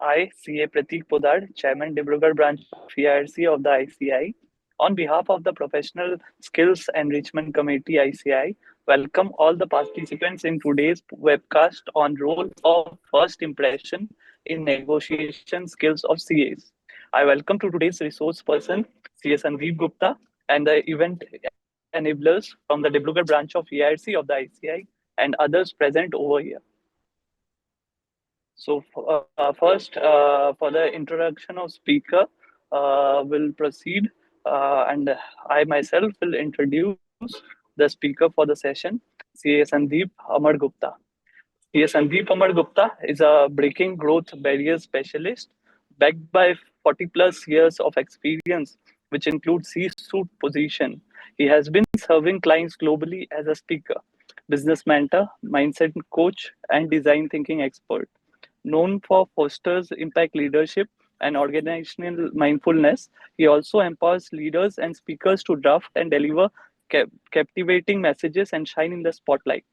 I, CA Prateek Podar, Chairman, Dibrugarh Branch of EIRC of the ICI, on behalf of the Professional Skills Enrichment Committee ICI, welcome all the participants in today's webcast on role of first impression in negotiation skills of CAs. I welcome to today's resource person, CA Sandeep Gupta, and the event enablers from the Dibrugarh branch of EIRC of the ICI and others present over here. So first, for the introduction of speaker, will proceed, and I myself will introduce the speaker for the session, CA Sandeep Amar Gupta. CA Sandeep Amar Gupta is a breaking growth barrier specialist, backed by 40 plus years of experience, which includes C-suite position. He has been serving clients globally as a speaker, business mentor, mindset coach, and design thinking expert. Known for fosters impact leadership and organizational mindfulness, he also empowers leaders and speakers to draft and deliver captivating messages and shine in the spotlight.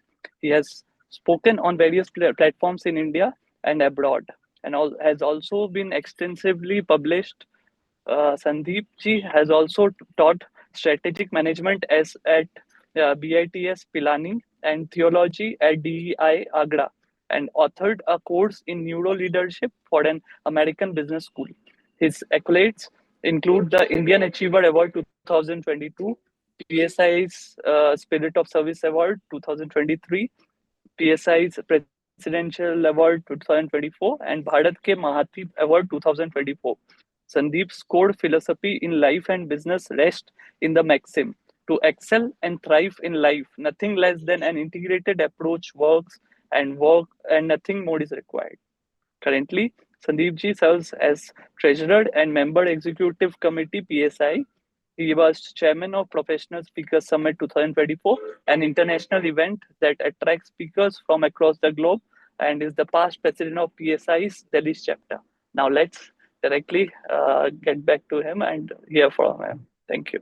He has spoken on various platforms in India and abroad, and has also been extensively published. Sandeep ji has also taught strategic management as at BITS Pilani and theology at DEI Agra, and authored a course in neuro leadership for an American business school. His accolades include the Indian Achiever Award 2022, PSI's Spirit of Service Award 2023, PSI's Presidential Award 2024, and Bharat Ke Mahathi Award 2024. Sandeep's core philosophy in life and business rests in the maxim to excel and thrive in life. Nothing less than an integrated approach work, and nothing more is required. Currently, Sandeep ji serves as Treasurer and Member Executive Committee PSI. He was Chairman of Professional Speakers Summit 2024, an international event that attracts speakers from across the globe, and is the past president of PSI's Delhi chapter. Now let's directly get back to him and hear from him. Thank you.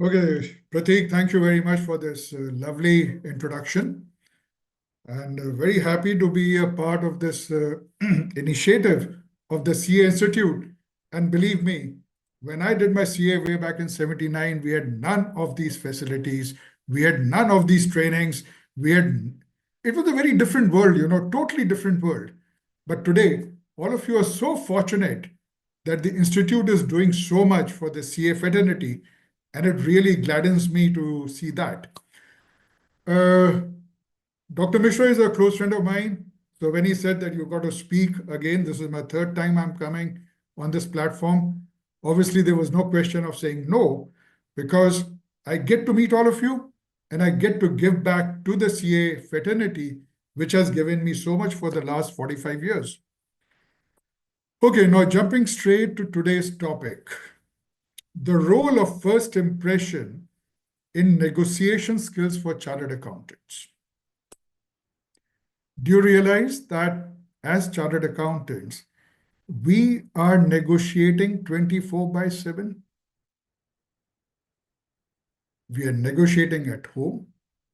Okay, Prateek, thank you very much for this lovely introduction. And very happy to be a part of this initiative of the CA Institute. And believe me, when I did my CA way back in 79, we had none of these facilities. We had none of these trainings. It was a very different world, totally different world. But today, all of you are so fortunate that the Institute is doing so much for the CA fraternity. And it really gladdens me to see that. Dr. Mishra is a close friend of mine. So when he said that you've got to speak again, this is my third time I'm coming on this platform. Obviously, there was no question of saying no, because I get to meet all of you and I get to give back to the CA fraternity, which has given me so much for the last 45 years. Okay, now jumping straight to today's topic. The role of first impression in negotiation skills for chartered accountants. Do you realize that as chartered accountants, we are negotiating 24/7? We are negotiating at home.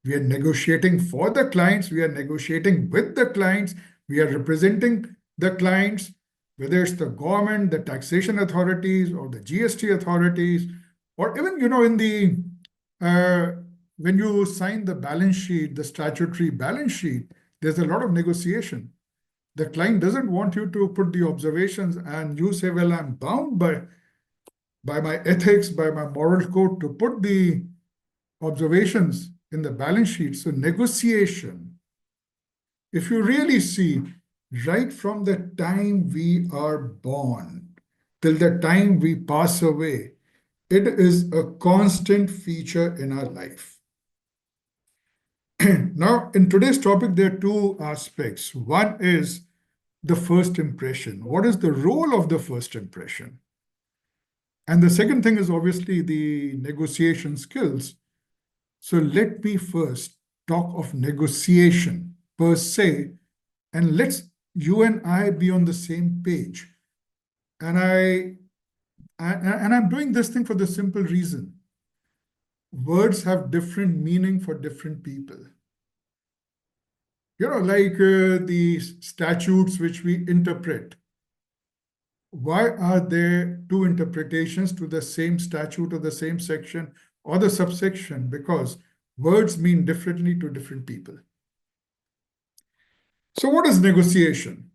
We are negotiating for the clients. We are negotiating with the clients. We are representing the clients, whether it's the government, the taxation authorities, or the GST authorities, or even, when you sign the balance sheet, the statutory balance sheet, there's a lot of negotiation. The client doesn't want you to put the observations and you say, well, I'm bound by my ethics, by my moral code to put the observations in the balance sheet. So negotiation, if you really see, right from the time we are born till the time we pass away, it is a constant feature in our life. Now, in today's topic, there are two aspects. One is the first impression. What is the role of the first impression? And the second thing is obviously the negotiation skills. So let me first talk of negotiation per se, and let's you and I be on the same page. And I'm doing this thing for the simple reason. Words have different meaning for different people. like the statutes which we interpret. Why are there two interpretations to the same statute or the same section or the subsection? Because words mean differently to different people. So what is negotiation?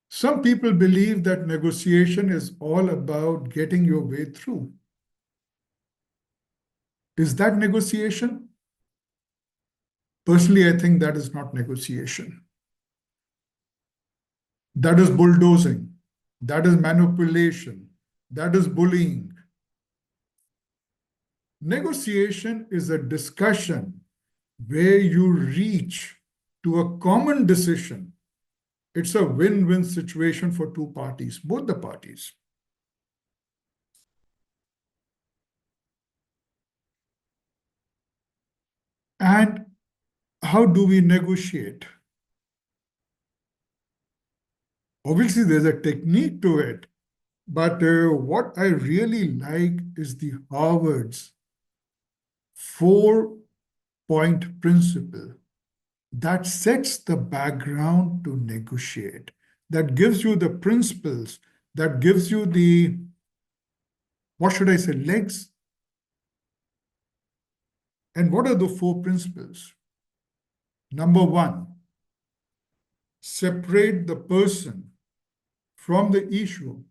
Some people believe that negotiation is all about getting your way through. Is that negotiation? Personally, I think that is not negotiation. That is bulldozing. That is manipulation. That is bullying. Negotiation is a discussion where you reach to a common decision. It's a win-win situation for two parties, both the parties. And how do we negotiate? Obviously, there's a technique to it, but what I really like is the Harvard's 4-point principle that sets the background to negotiate, that gives you the principles, that gives you the, what should I say, legs. And what are the 4 principles? Number 1, separate the person from the issue.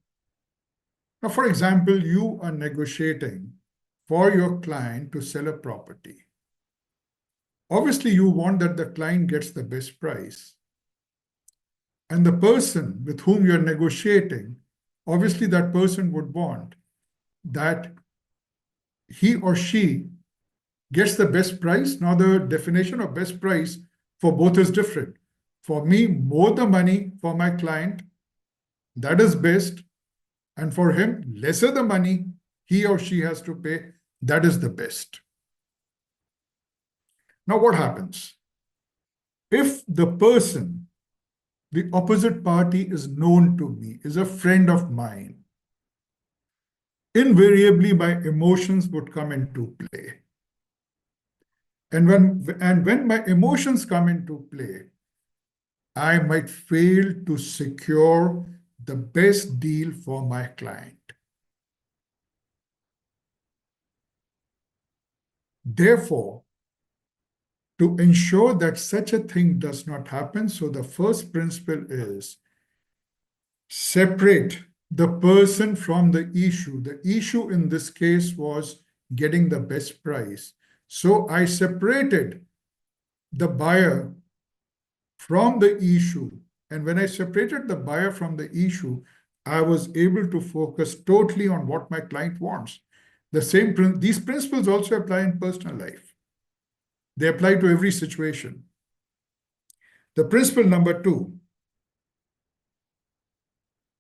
Now, for example, you are negotiating for your client to sell a property. Obviously, you want that the client gets the best price. And the person with whom you're negotiating, obviously that person would want that he or she gets the best price. Now, the definition of best price for both is different. For me, more the money for my client, that is best. And for him, lesser the money he or she has to pay, that is the best. Now, what happens? If the person, the opposite party, is known to me, is a friend of mine, invariably my emotions would come into play. And when my emotions come into play, I might fail to secure the best deal for my client. Therefore, to ensure that such a thing does not happen, so the first principle is separate the person from the issue. The issue in this case was getting the best price. So I separated the buyer from the issue. And when I separated the buyer from the issue, I was able to focus totally on what my client wants. These principles also apply in personal life. They apply to every situation. The principle number 2,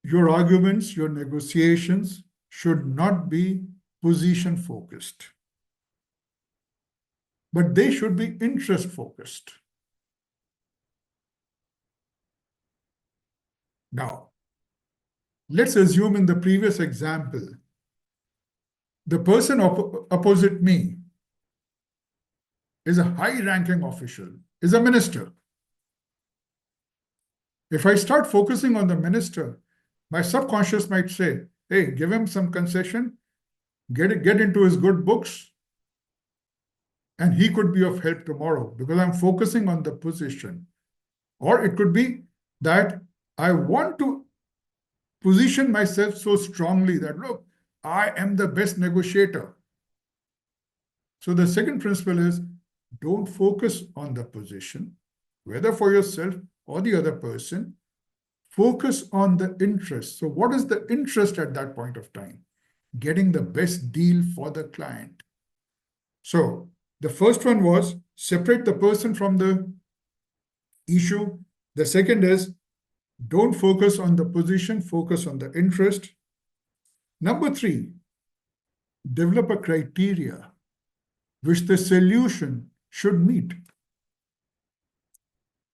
your arguments, your negotiations should not be position focused, but they should be interest focused. Now, let's assume in the previous example, the person opposite me is a high-ranking official, is a minister. If I start focusing on the minister, my subconscious might say, hey, give him some concession, get into his good books, and he could be of help tomorrow because I'm focusing on the position. Or it could be that I want to position myself so strongly that, look, I am the best negotiator. So the second principle is don't focus on the position, whether for yourself or the other person. Focus on the interest. So what is the interest at that point of time? Getting the best deal for the client. So the first one was separate the person from the issue. The second is don't focus on the position, focus on the interest. Number 3, develop a criteria which the solution should meet.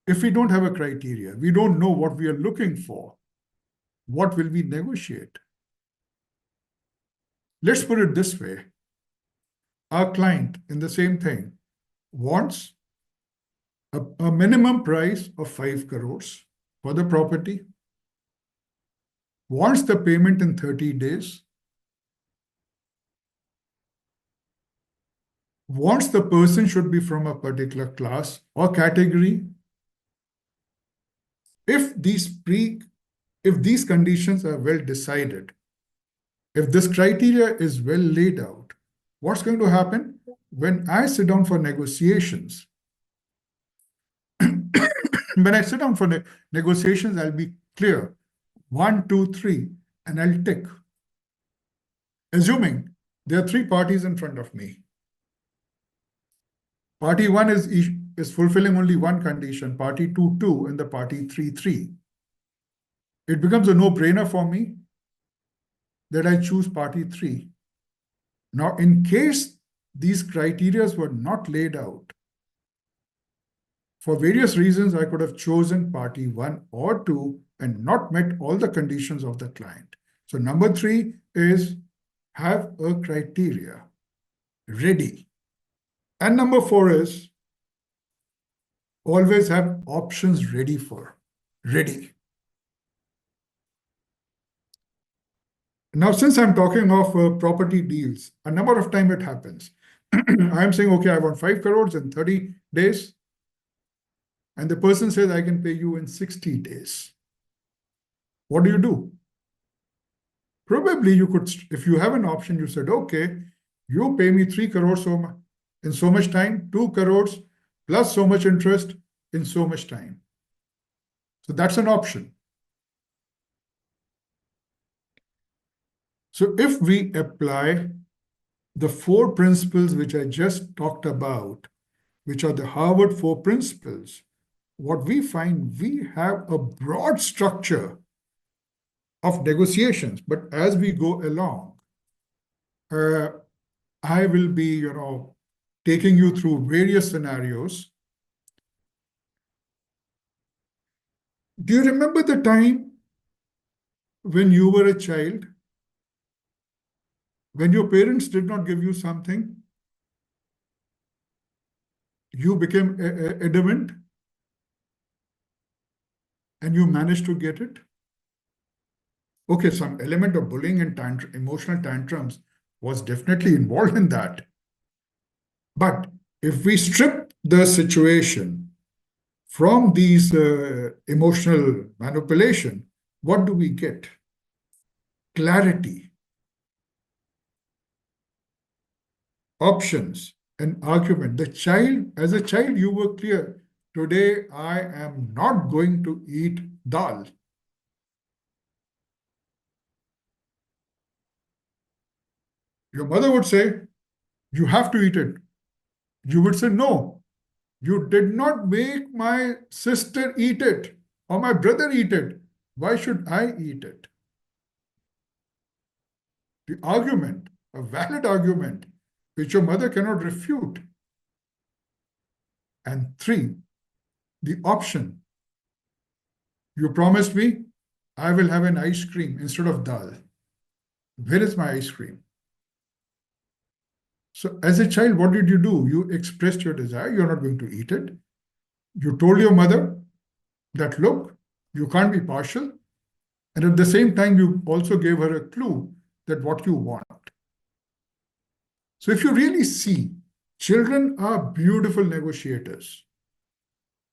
If we don't have a criteria, we don't know what we are looking for, what will we negotiate? Let's put it this way. Our client, in the same thing, wants a minimum price of 5 crores for the property, wants the payment in 30 days, wants the person should be from a particular class or category. If these conditions are well decided, if this criteria is well laid out, what's going to happen? When I sit down for negotiations, negotiations, I'll be clear. 1, 2, 3, and I'll tick. Assuming there are 3 parties in front of me. Party 1 is fulfilling only one condition, party 2, 2, and the party 3, 3. It becomes a no-brainer for me that I choose party 3. Now, in case these criteria were not laid out, for various reasons, I could have chosen party 1 or 2 and not met all the conditions of the client. So number 3 is have a criteria ready. And number 4 is always have options ready. Now, since I'm talking of property deals, a number of times it happens. I'm saying, okay, I want 5 crores in 30 days. And the person says, I can pay you in 60 days. What do? Probably you could, if you have an option, you said, okay, you pay me 3 crores in so much time, 2 crores plus so much interest in so much time. So that's an option. So if we apply the 4 principles which I just talked about, which are the Harvard 4 principles, what we find, we have a broad structure of negotiations. But as we go along, I will be, taking you through various scenarios. Do you remember the time when you were a child, when your parents did not give you something, you became adamant and you managed to get it? Okay, some element of bullying and emotional tantrums was definitely involved in that. But if we strip the situation from these emotional manipulation, what do we get? Clarity, options, and argument. As a child, you were clear. Today, I am not going to eat dal. Your mother would say, you have to eat it. You would say, no, you did not make my sister eat it or my brother eat it. Why should I eat it? The argument, a valid argument, which your mother cannot refute. And 3, the option. You promised me I will have an ice cream instead of dal. Where is my ice cream? So as a child, what did you do? You expressed your desire. You're not going to eat it. You told your mother that, look, you can't be partial. And at the same time, you also gave her a clue that what you want. So if you really see, children are beautiful negotiators.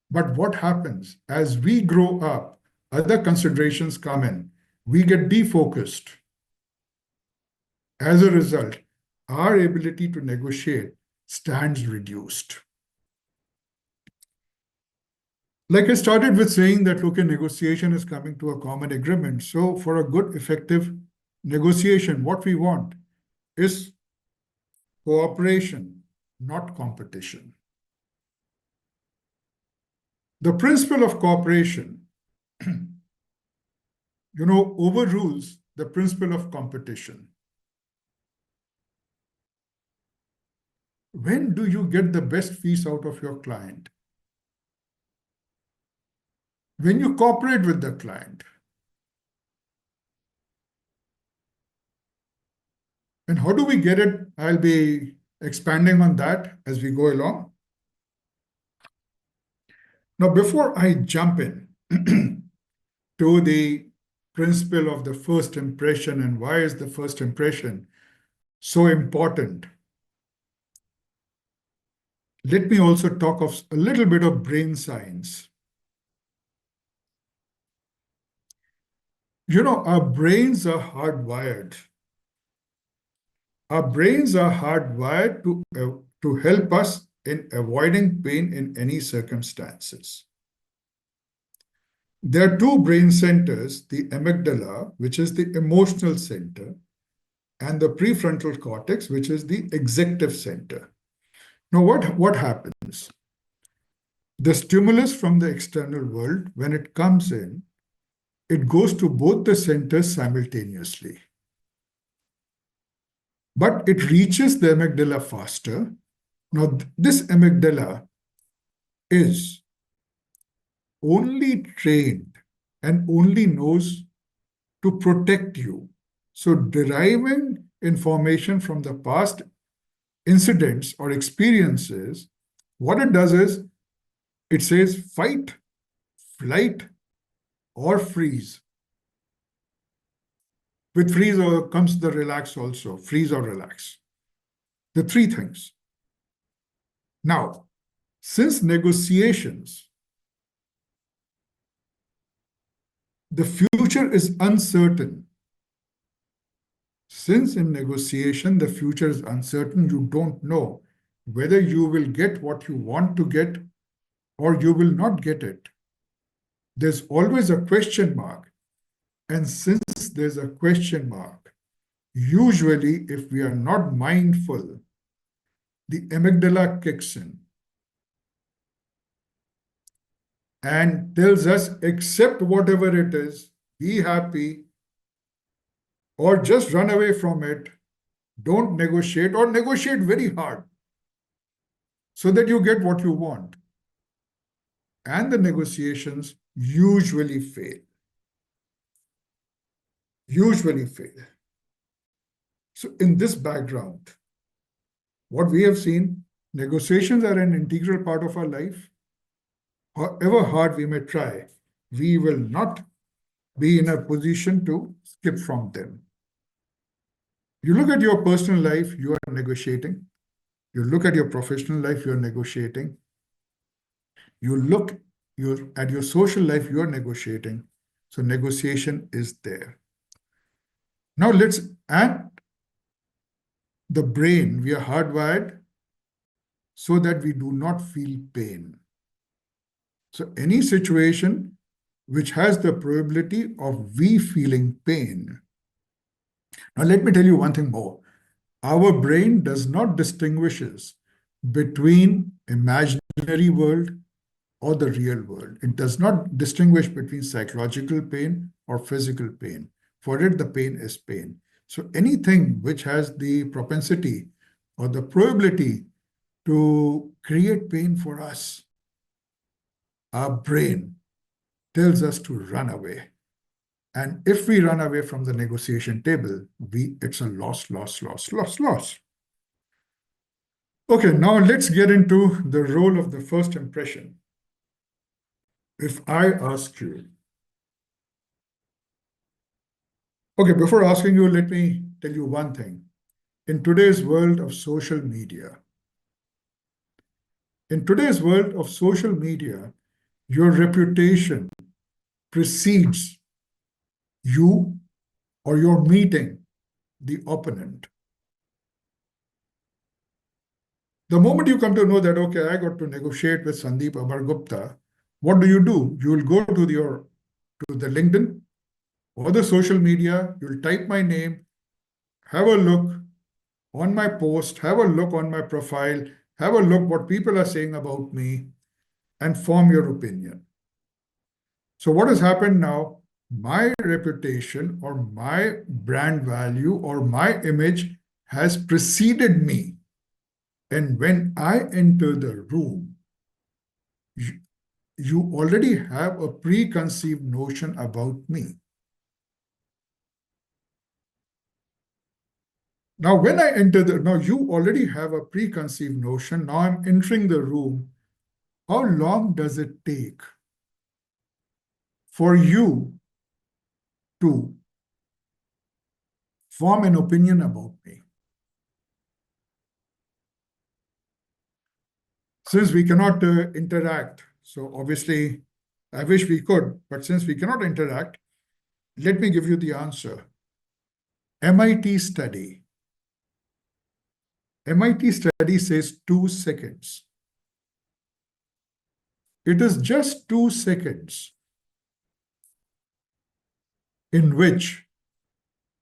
But what happens as we grow up, other considerations come in. We get defocused. As a result, our ability to negotiate stands reduced. Like I started with saying that, look, a negotiation is coming to a common agreement. So for a good, effective negotiation, what we want is cooperation, not competition. The principle of cooperation, overrules the principle of competition. When do you get the best fees out of your client? When you cooperate with the client. And how do we get it? I'll be expanding on that as we go along. Now, before I jump in to the principle of the first impression and why is the first impression so important, let me also talk of a little bit of brain science. You know, our brains are hardwired. Our brains are hardwired to help us in avoiding pain in any circumstances. There are two brain centers, the amygdala, which is the emotional center, and the prefrontal cortex, which is the executive center. Now, what happens? The stimulus from the external world, when it comes in, it goes to both the centers simultaneously. But it reaches the amygdala faster. Now, this amygdala is only trained and only knows to protect you. So, deriving information from the past incidents or experiences, what it does is it says fight, flight, or freeze. With freeze comes the relax also, freeze or relax. The three things. Now, since negotiations, the future is uncertain. Since in negotiation, the future is uncertain, you don't know whether you will get what you want to get or you will not get it. There's always a question mark. And since there's a question mark, usually if we are not mindful, the amygdala kicks in and tells us, accept whatever it is, be happy, or just run away from it. Don't negotiate or negotiate very hard so that you get what you want. And the negotiations usually fail. Usually fail. So in this background, what we have seen, negotiations are an integral part of our life. However hard we may try, we will not be in a position to skip from them. You look at your personal life, you are negotiating. You look at your professional life, you are negotiating. You look at your social life, you are negotiating. So negotiation is there. Now let's add the brain. We are hardwired so that we do not feel pain. So any situation which has the probability of we feeling pain. Now let me tell you one thing more. Our brain does not distinguishes between imaginary world or the real world. It does not distinguish between psychological pain or physical pain. For it, the pain is pain. So anything which has the propensity or the probability to create pain for us, our brain tells us to run away. And if we run away from the negotiation table, it's a loss, loss, loss, loss, loss. Okay, now let's get into the role of the first impression. If I ask you, okay, before asking you, let me tell you one thing. In today's world of social media, your reputation precedes you or your meeting the opponent. The moment you come to know that, okay, I got to negotiate with Sandeep Amargupta, what do? You will go to the LinkedIn or the social media, you'll type my name, have a look on my post, have a look on my profile, have a look what people are saying about me, and form your opinion. So what has happened now? My reputation or my brand value or my image has preceded me. And when I enter the room, you already have a preconceived notion about me. Now, when I enter now you already have a preconceived notion. Now I'm entering the room. how long does it take for you to form an opinion about me? Since we cannot interact, so obviously I wish we could, but since we cannot interact, let me give you the answer. MIT study. MIT study says 2 seconds. It is just 2 seconds in which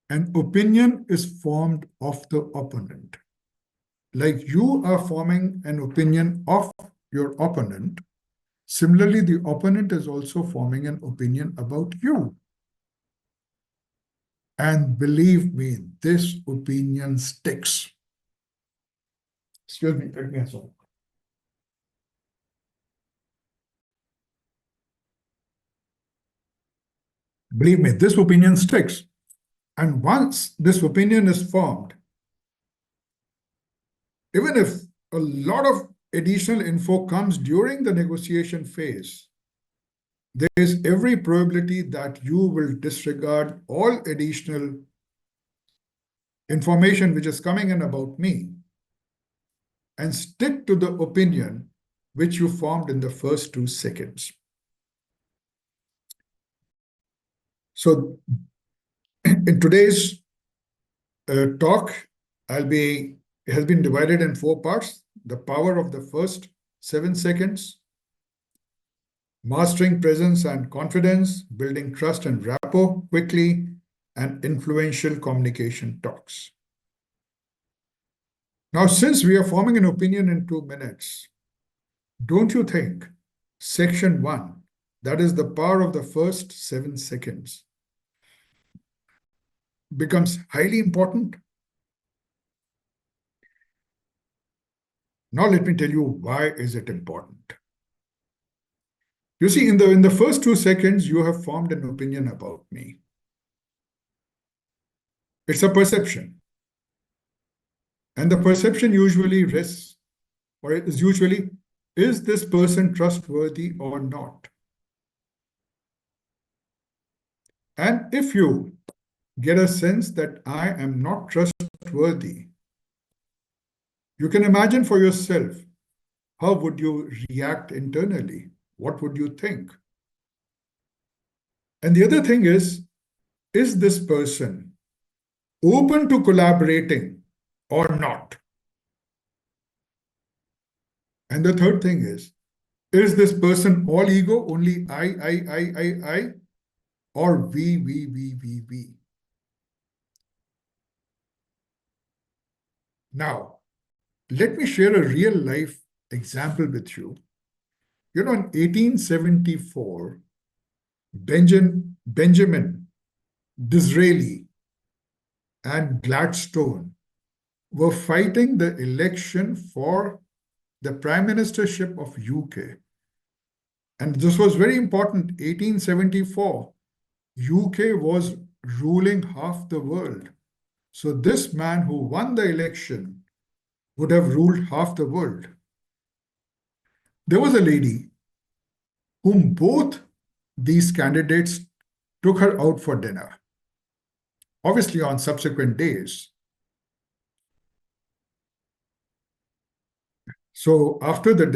an opinion is formed of the opponent. Like you are forming an opinion of your opponent, similarly, the opponent is also forming an opinion about you. And believe me, this opinion sticks. Excuse me, let me answer. Believe me, this opinion sticks. And once this opinion is formed, even if a lot of additional info comes during the negotiation phase, there is every probability that you will disregard all additional information which is coming in about me and stick to the opinion which you formed in the first 2 seconds. So in today's talk, it has been divided in 4 parts. The power of the first 7 seconds, mastering presence and confidence, building trust and rapport quickly, and influential communication talks. Now, since we are forming an opinion in 2 minutes, don't you think section 1, that is the power of the first 7 seconds, becomes highly important? Now let me tell you why is it important. You see, in the first 2 seconds, you have formed an opinion about me. It's a perception. And the perception usually rests, or is usually, is this person trustworthy or not? And if you get a sense that I am not trustworthy, you can imagine for yourself, how would you react internally? What would you think? And the other thing is this person open to collaborating or not? And the third thing is this person all ego, only I, or we? Now, let me share a real life example with you. You know, in 1874, Benjamin Disraeli and Gladstone were fighting the election for the prime ministership of UK. And this was very important. 1874, UK was ruling half the world. So this man who won the election would have ruled half the world. There was a lady whom both these candidates took her out for dinner. Obviously, on subsequent days. So after both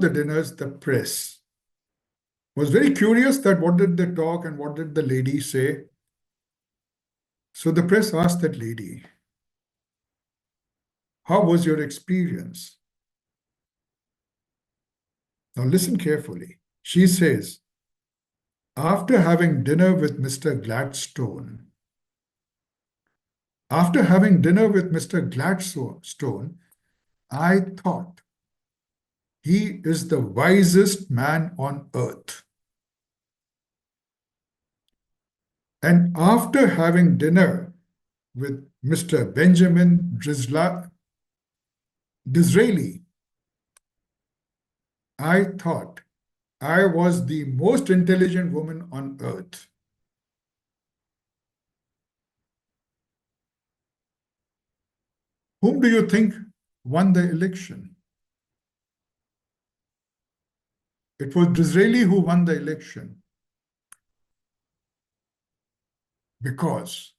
the dinners, the press was very curious that what did they talk and what did the lady say. So the press asked that lady, how was your experience? Now listen carefully. She says, after having dinner with Mr. Gladstone, I thought he is the wisest man on earth. And after having dinner with Mr. Benjamin Disraeli, I thought I was the most intelligent woman on earth. Whom do you think won the election? It was Disraeli who won the election because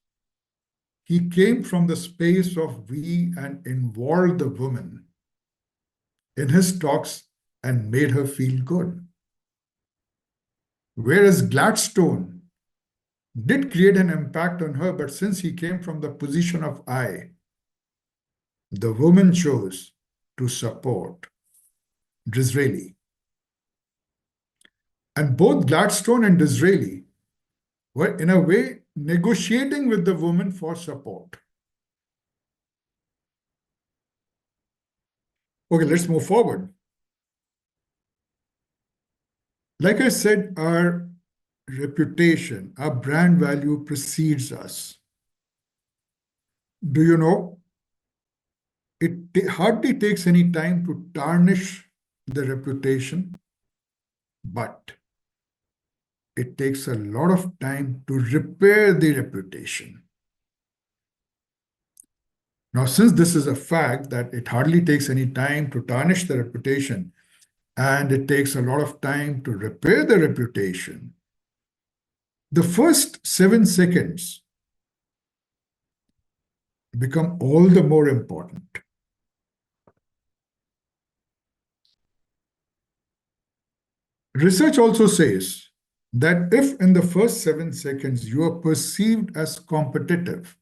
he came from the space of we and involved the woman in his talks and made her feel good. Whereas Gladstone did create an impact on her, but since he came from the position of I, the woman chose to support Disraeli. And both Gladstone and Disraeli were, in a way, negotiating with the woman for support. Okay, let's move forward. Like I said, our reputation, our brand value precedes us. Do you know? It hardly takes any time to tarnish the reputation, but it takes a lot of time to repair the reputation. Now, since this is a fact that it hardly takes any time to tarnish the reputation, and it takes a lot of time to repair the reputation, the first 7 seconds become all the more important. Research also says that if in the first 7 seconds you are perceived as competitive,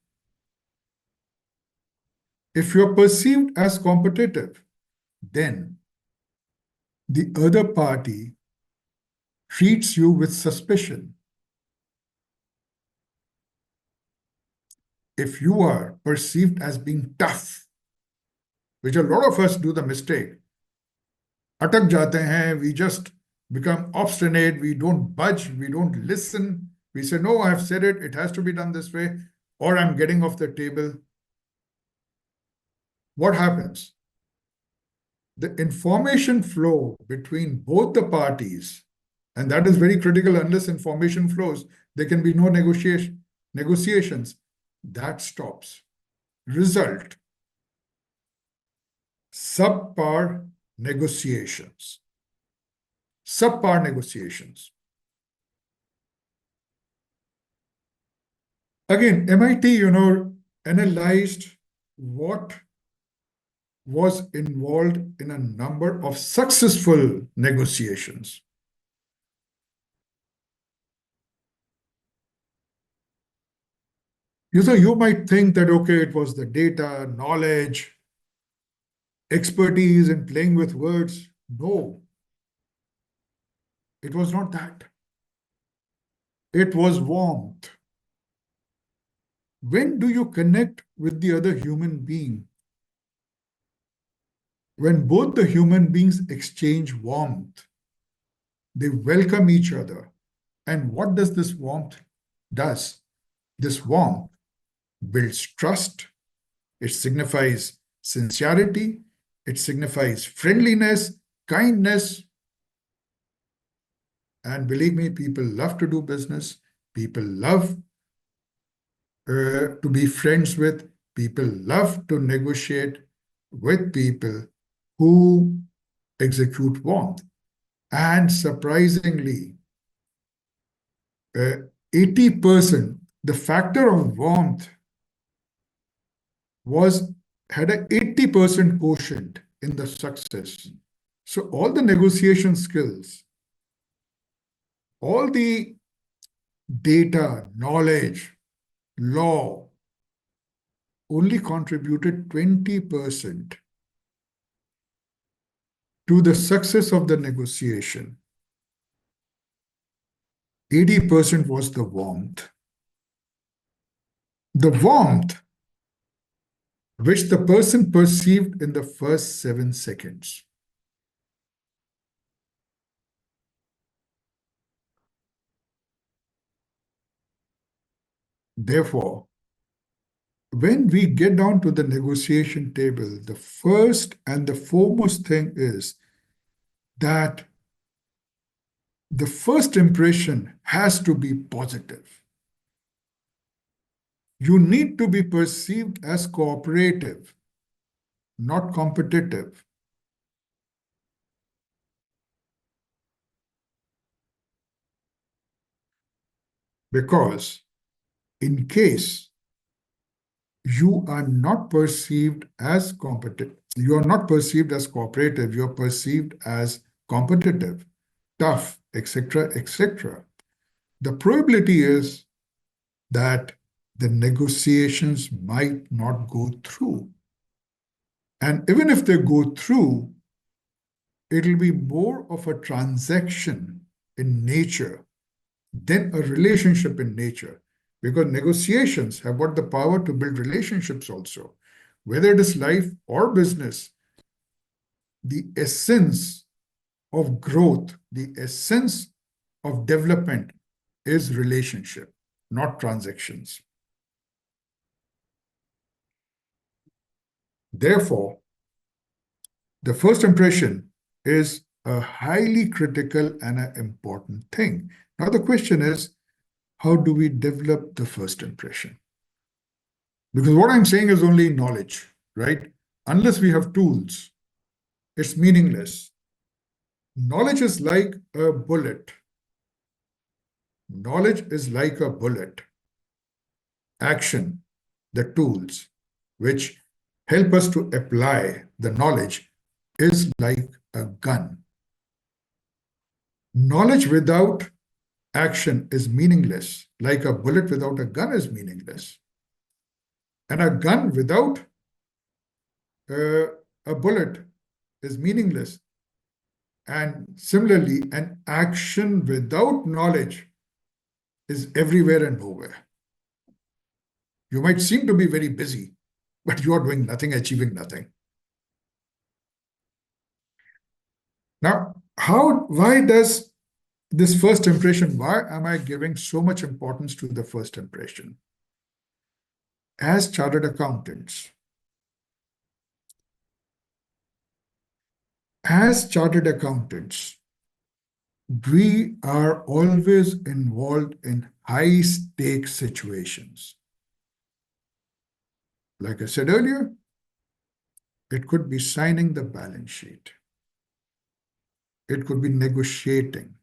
then the other party treats you with suspicion. If you are perceived as being tough, which a lot of us do the mistake, atak jate hain, we just become obstinate, we don't budge, we don't listen, we say, no, I have said it, it has to be done this way, or I'm getting off the table. What happens? The information flow between both the parties, and that is very critical. Unless information flows, there can be no negotiations. That stops. Result: subpar negotiations. Subpar negotiations. Again, MIT, analyzed what was involved in a number of successful negotiations. You might think that, okay, it was the data, knowledge, expertise in playing with words. No, it was not that. It was warmth. When do you connect with the other human being? When both the human beings exchange warmth, they welcome each other. And what does this warmth does? This warmth builds trust. It signifies sincerity. It signifies friendliness, kindness. And believe me, people love to do business. People love to be friends with. People love to negotiate with people who execute warmth. And surprisingly, 80%, the factor of warmth had an 80% quotient in the success. So all the negotiation skills, all the data, knowledge, law only contributed 20% to the success of the negotiation. 80% was the warmth. The warmth which the person perceived in the first 7 seconds. Therefore, when we get down to the negotiation table, the first and the foremost thing is that the first impression has to be positive. You need to be perceived as cooperative, not competitive. Because in case you are not perceived as competent, you are not perceived as cooperative, you are perceived as competitive, tough, etc., etc., the probability is that the negotiations might not go through. And even if they go through, it'll be more of a transaction in nature than a relationship in nature. Because negotiations have got the power to build relationships also. Whether it is life or business, the essence of growth, the essence of development is relationship, not transactions. Therefore, the first impression is a highly critical and an important thing. Now, the question is, how do we develop the first impression? Because what I'm saying is only knowledge, right? Unless we have tools, it's meaningless. Knowledge is like a bullet. Knowledge is like a bullet. Action, the tools which help us to apply the knowledge, is like a gun. Knowledge without action is meaningless, like a bullet without a gun is meaningless. And a gun without a bullet is meaningless. And similarly, an action without knowledge is everywhere and nowhere. You might seem to be very busy, but you are doing nothing, achieving nothing. Now, why does this first impression, why am I giving so much importance to the first impression? As chartered accountants, we are always involved in high-stakes situations. Like I said earlier, it could be signing the balance sheet. It could be negotiating.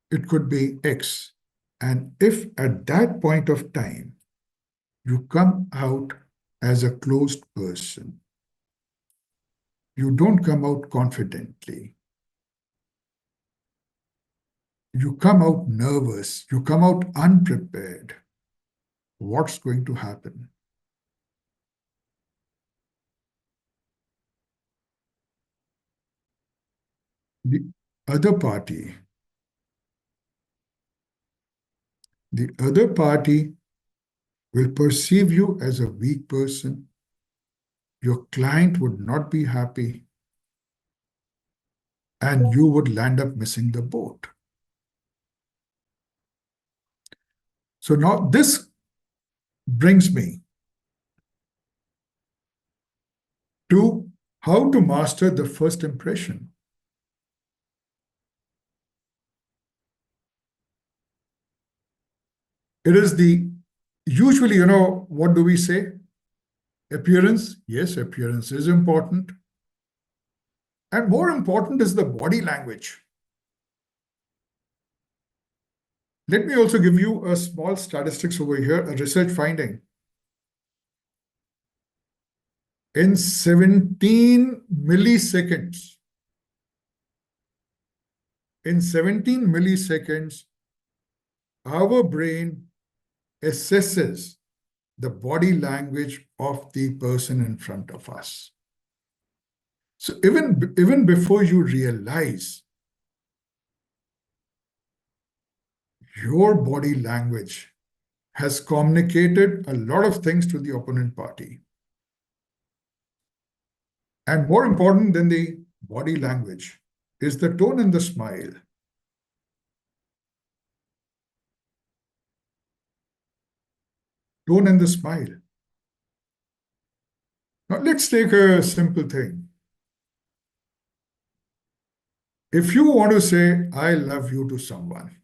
It could be X. And if at that point of time, you come out as a closed person, you don't come out confidently. You come out nervous. You come out unprepared. What's going to happen? The other party will perceive you as a weak person. Your client would not be happy, and you would land up missing the boat. So now this brings me to how to master the first impression. It is usually, what do we say? Appearance. Yes, appearance is important. And more important is the body language. Let me also give you a small statistics over here, a research finding. In 17 milliseconds, our brain assesses the body language of the person in front of us. So even before you realize, your body language has communicated a lot of things to the opponent party. And more important than the body language is the tone and the smile. Tone and the smile. Now, let's take a simple thing. If you want to say, I love you to someone,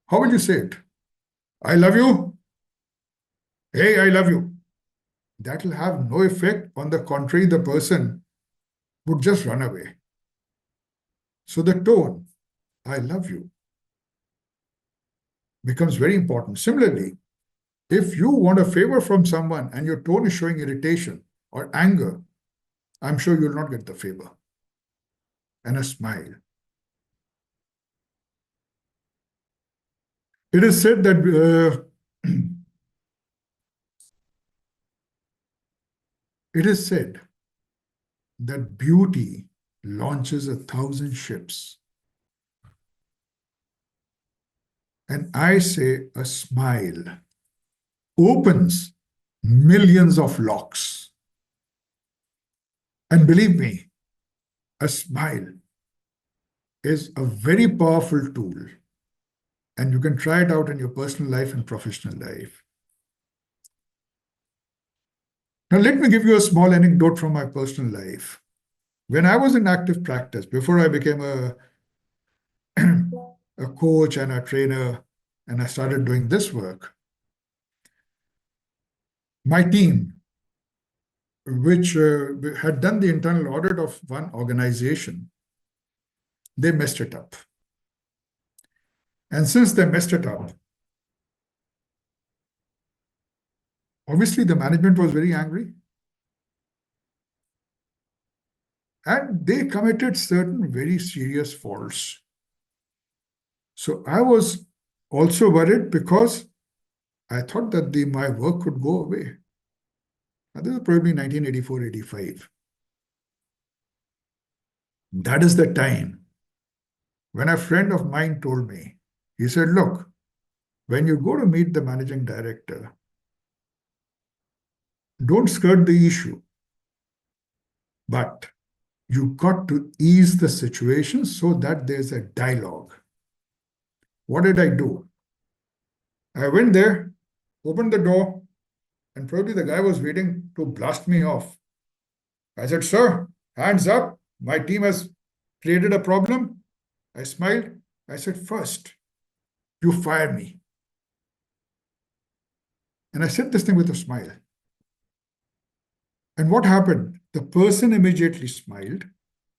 how will you say it? I love you. Hey, I love you. That will have no effect. On the contrary, the person would just run away. So the tone, I love you becomes very important. Similarly, if you want a favor from someone and your tone is showing irritation or anger, I'm sure you'll not get the favor. And a smile. It is said that it is said that beauty launches 1,000 ships. And I say a smile opens millions of locks. And believe me, a smile is a very powerful tool. And you can try it out in your personal life and professional life. Now, let me give you a small anecdote from my personal life. When I was in active practice, before I became a coach and a trainer, and I started doing this work, my team, which had done the internal audit of one organization, they messed it up. And since they messed it up, obviously the management was very angry. And they committed certain very serious faults. So I was also worried because I thought that my work could go away. Now, this is probably 1984-85. That is the time when a friend of mine told me, he said, look, when you go to meet the managing director, don't skirt the issue, but you got to ease the situation so that there's a dialogue. What did I do? I went there, opened the door, and probably the guy was waiting to blast me off. I said, sir, hands up. My team has created a problem. I smiled. I said, first, you fire me. And I said this thing with a smile. And what happened? The person immediately smiled.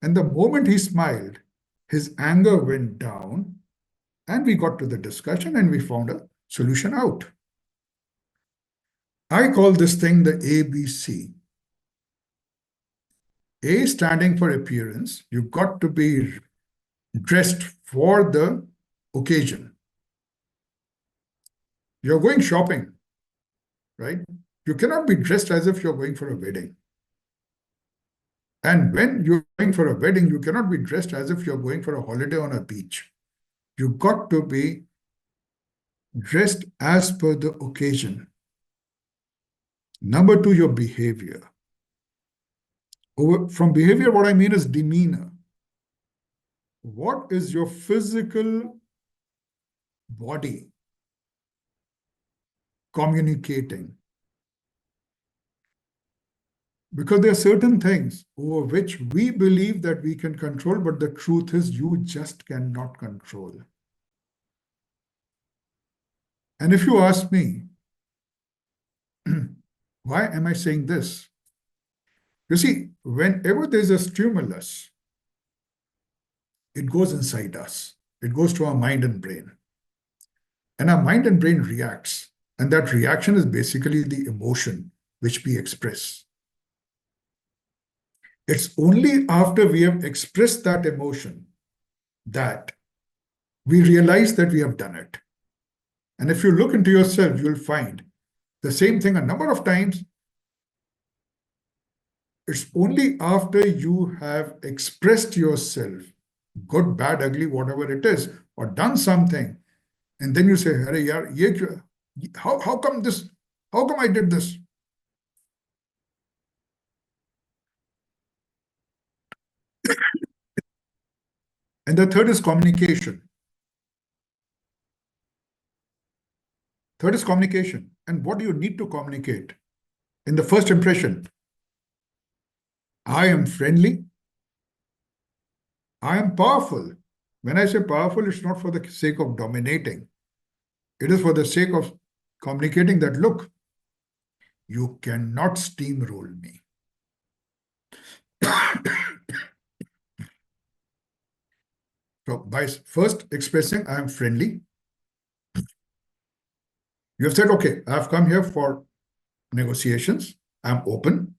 And the moment he smiled, his anger went down. And we got to the discussion and we found a solution out. I call this thing the ABC. A standing for appearance. You got to be dressed for the occasion. You're going shopping, right? You cannot be dressed as if you're going for a wedding. And when you're going for a wedding, you cannot be dressed as if you're going for a holiday on a beach. You got to be dressed as per the occasion. Number two, your behavior. From behavior, what I mean is demeanor. What is your physical body communicating? Because there are certain things over which we believe that we can control, but the truth is you just cannot control. And if you ask me, why am I saying this? You see, whenever there's a stimulus, it goes inside us. It goes to our mind and brain. And our mind and brain reacts. And that reaction is basically the emotion which we express. It's only after we have expressed that emotion that we realize that we have done it. And if you look into yourself, you'll find the same thing a number of times. It's only after you have expressed yourself, good, bad, ugly, whatever it is, or done something, and then you say, "Arey yaar, how come this? How come I did this?" And the third is communication. Third is communication. And what do you need to communicate? In the first impression, I am friendly. I am powerful. When I say powerful, it's not for the sake of dominating. It is for the sake of communicating that, look, you cannot steamroll me. So by first expressing I am friendly, you have said, okay, I've come here for negotiations, I'm open,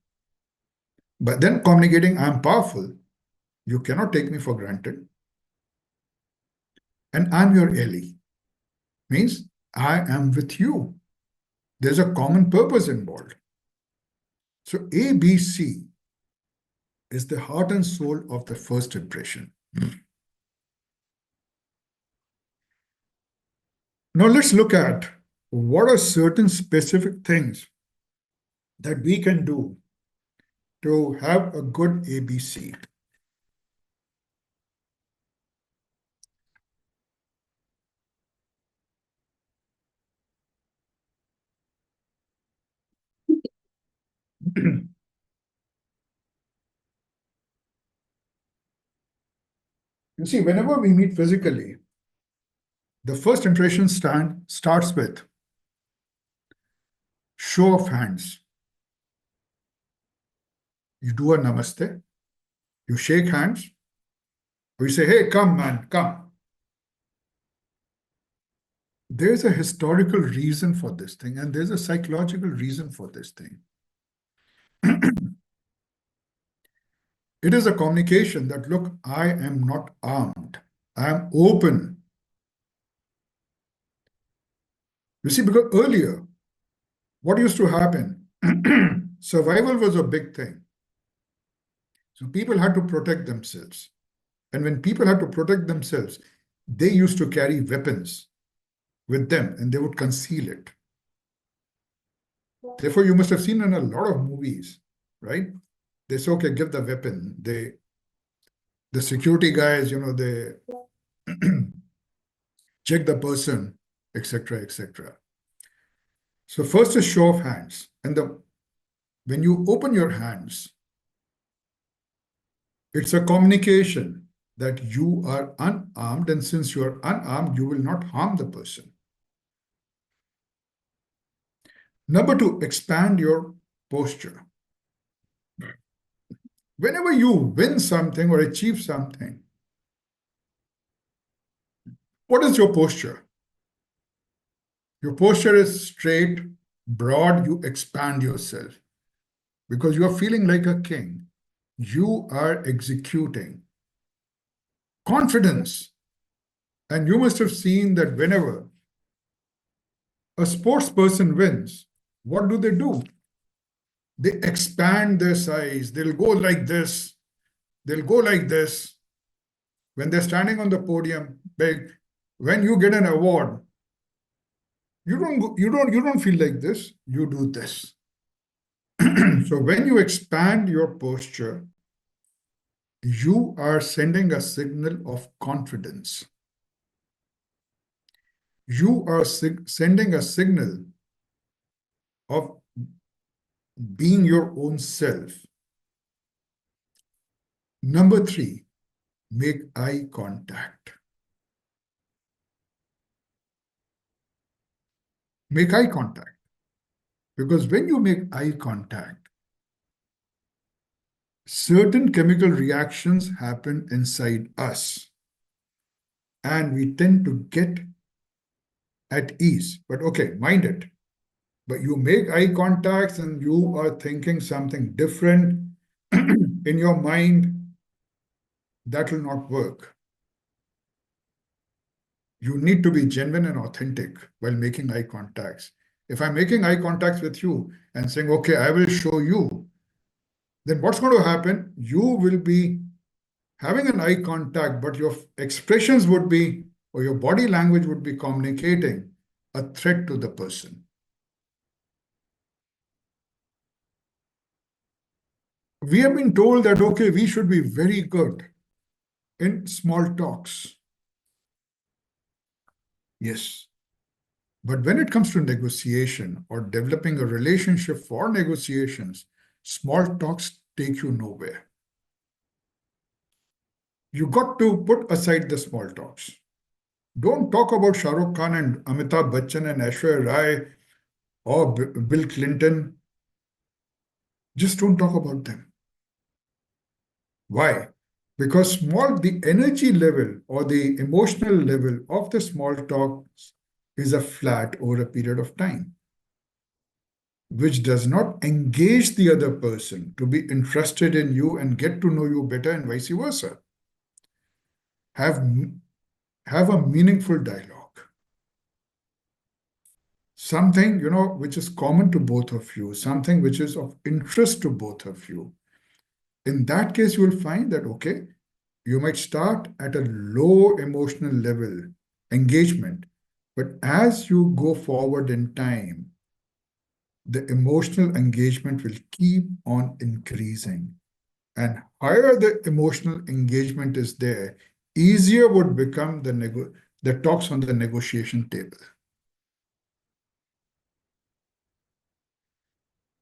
but then communicating I'm powerful, you cannot take me for granted, and I'm your ally, means I am with you. There's a common purpose involved. So ABC is the heart and soul of the first impression. Now let's look at what are certain specific things that we can do to have a good ABC. You see, whenever we meet physically, the first impression starts with show of hands. You do a namaste, you shake hands, or you say, hey, come, man, come. There's a historical reason for this thing, and there's a psychological reason for this thing. It is a communication that, look, I am not armed, I am open. You see, because earlier, what used to happen? Survival was a big thing. So people had to protect themselves. And when people had to protect themselves, they used to carry weapons with them and they would conceal it. Therefore, you must have seen in a lot of movies, right? They say, okay, give the weapon. The security guys, they check the person, etc., etc. So first is show of hands. And when you open your hands, it's a communication that you are unarmed, and since you are unarmed, you will not harm the person. Number two, expand your posture. Whenever you win something or achieve something, what is your posture? Your posture is straight, broad, you expand yourself because you are feeling like a king. You are executing. Confidence. And you must have seen that whenever a sports person wins, what do? They expand their size. They'll go like this. They'll go like this. When they're standing on the podium, when you get an award, you don't feel like this. You do this. So when you expand your posture, you are sending a signal of confidence. You are sending a signal of being your own self. Number three, make eye contact. Make eye contact. Because when you make eye contact, certain chemical reactions happen inside us. And we tend to get at ease. But okay, mind it. But you make eye contacts and you are thinking something different in your mind, that will not work. You need to be genuine and authentic while making eye contacts. If I'm making eye contacts with you and saying, okay, I will show you, then what's going to happen? You will be having an eye contact, but your expressions would be, or your body language would be communicating a threat to the person. We have been told that, okay, we should be very good in small talks. Yes. But when it comes to negotiation or developing a relationship for negotiations, small talks take you nowhere. You got to put aside the small talks. Don't talk about Shah Rukh Khan and Amitabh Bachchan and Aishwarya Rai or Bill Clinton. Just don't talk about them. Why? Because the energy level or the emotional level of the small talk is a flat over a period of time, which does not engage the other person to be interested in you and get to know you better, and vice versa. Have, have a meaningful dialogue. Something, which is common to both of you, something which is of interest to both of you. In that case, you will find that, okay, you might start at a low emotional level, engagement, but as you go forward in time, the emotional engagement will keep on increasing. And higher the emotional engagement is there, easier would become the talks on the negotiation table.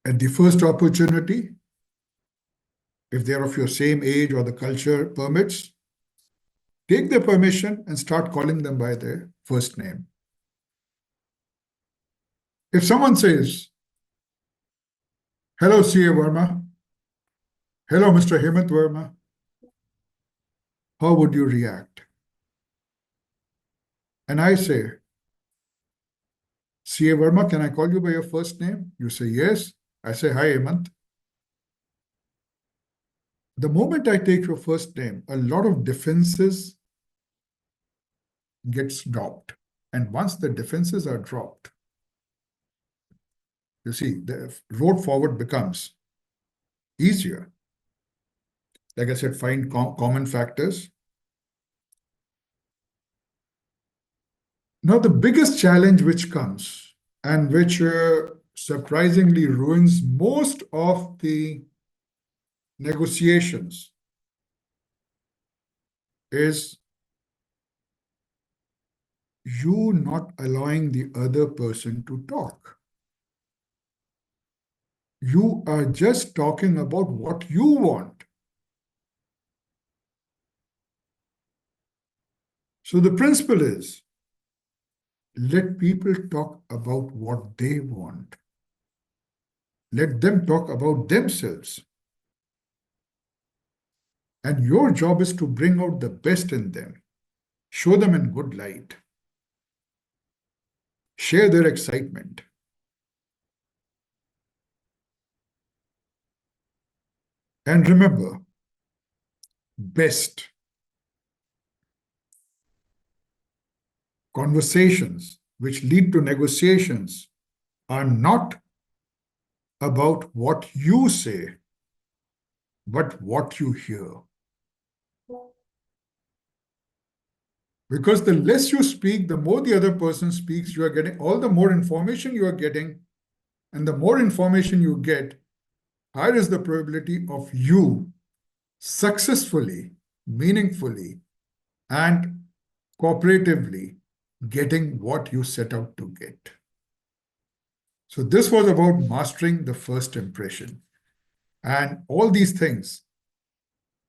At the first opportunity, if they're of your same age or the culture permits, take their permission and start calling them by their first name. If someone says, "Hello, C.A. Verma. Hello, Mr. Hemant Verma," how would you react? And I say, "C.A. Verma, can I call you by your first name?" You say, "Yes." I say, "Hi, Hemant." The moment I take your first name, a lot of defenses gets dropped. And once the defenses are dropped, you see, the road forward becomes easier. Like I said, find common factors. Now, the biggest challenge which comes and which surprisingly ruins most of the negotiations is you not allowing the other person to talk. You are just talking about what you want. So the principle is, let people talk about what they want. Let them talk about themselves. And your job is to bring out the best in them, show them in good light, share their excitement. And remember, best conversations which lead to negotiations are not about what you say, but what you hear. Because the less you speak, the more the other person speaks, you are getting all the more information you are getting. And the more information you get, higher is the probability of you successfully, meaningfully, and cooperatively getting what you set out to get. So this was about mastering the first impression. And all these things,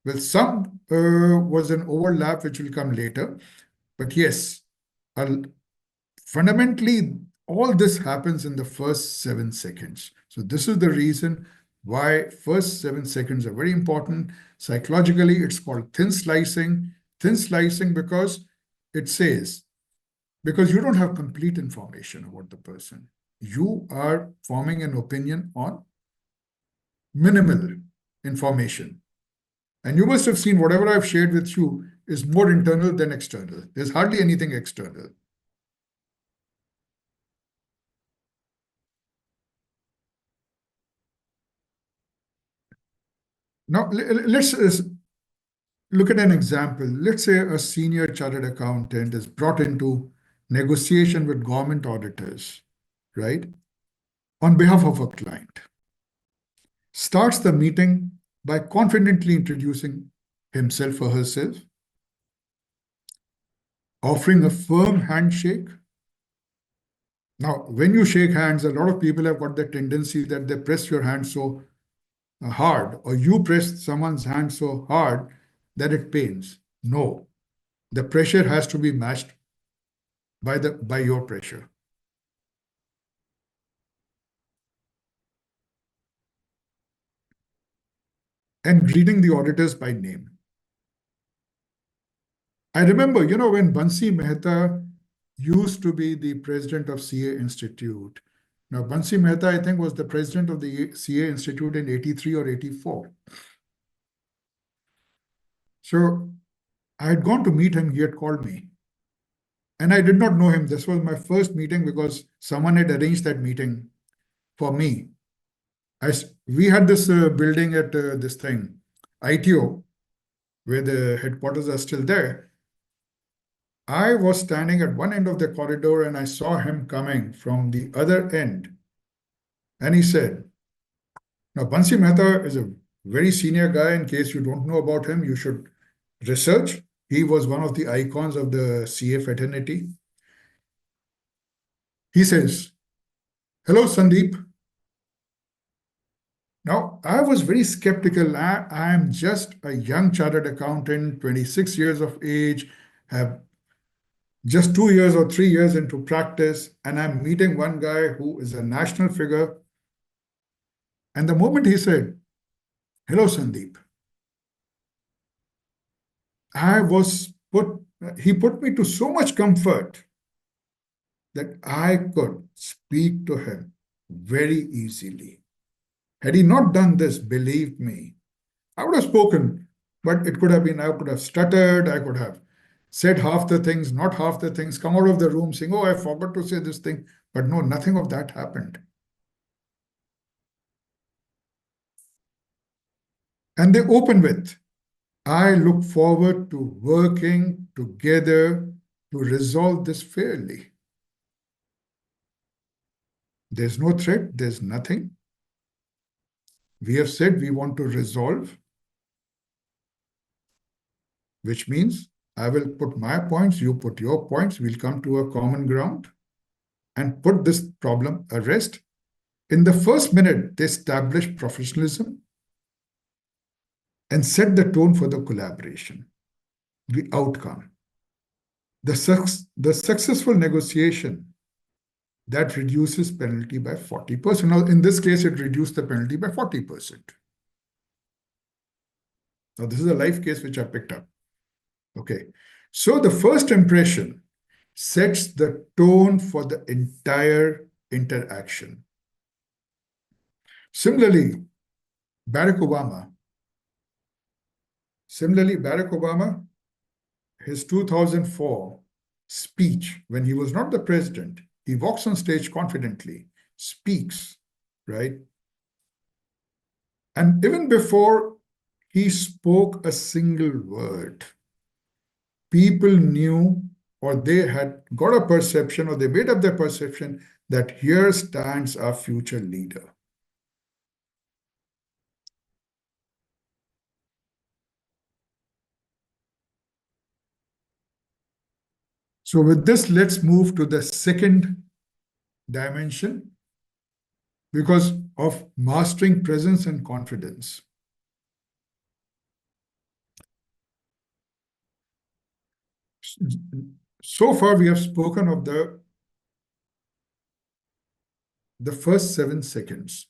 well, some was an overlap which will come later. But yes, fundamentally, all this happens in the first 7 seconds. So this is the reason why first 7 seconds are very important. Psychologically, it's called thin slicing. Thin slicing because it says, because you don't have complete information about the person. You are forming an opinion on minimal information. And you must have seen whatever I've shared with you is more internal than external. There's hardly anything external. Now, let's look at an example. Let's say a senior chartered accountant is brought into negotiation with government auditors, right, on behalf of a client. Starts the meeting by confidently introducing himself or herself, offering a firm handshake. Now, when you shake hands, a lot of people have got the tendency that they press your hand so hard, or you press someone's hand so hard that it pains. No, the pressure has to be matched by your pressure. And greeting the auditors by name. I remember, when Bansi Mehta used to be the president of CA Institute. Now, Bansi Mehta, I think, was the president of the CA Institute in 83 or 84. So I had gone to meet him. He had called me. And I did not know him. This was my first meeting because someone had arranged that meeting for me. We had this building at this thing, ITO, where the headquarters are still there. I was standing at one end of the corridor and I saw him coming from the other end. And he said, now, Bansi Mehta is a very senior guy. In case you don't know about him, you should research. He was one of the icons of the CA fraternity. He says, hello, Sandeep. Now, I was very skeptical. I am just a young chartered accountant, 26 years of age, have just 2 years or 3 years into practice, and I'm meeting one guy who is a national figure. And the moment he said, hello, Sandeep, he put me to so much comfort that I could speak to him very easily. Had he not done this, believe me, I would have spoken, but it could have been, I could have stuttered, I could have said half the things, not half the things, come out of the room saying, oh, I forgot to say this thing. But no, nothing of that happened. And they open with, I look forward to working together to resolve this fairly. There's no threat, there's nothing. We have said we want to resolve, which means I will put my points, you put your points, we'll come to a common ground and put this problem at rest. In the first minute, they establish professionalism and set the tone for the collaboration, the outcome. The successful negotiation that reduces penalty by 40%. Now, in this case, it reduced the penalty by 40%. Now, this is a live case which I picked up. Okay. So the first impression sets the tone for the entire interaction. Similarly, Barack Obama, his 2004 speech, when he was not the president, he walks on stage confidently, speaks, right? And even before he spoke a single word, people knew, or they had got a perception, or they made up their perception that here stands our future leader. So with this, let's move to the second dimension, because of mastering presence and confidence. So far, we have spoken of the first 7 seconds.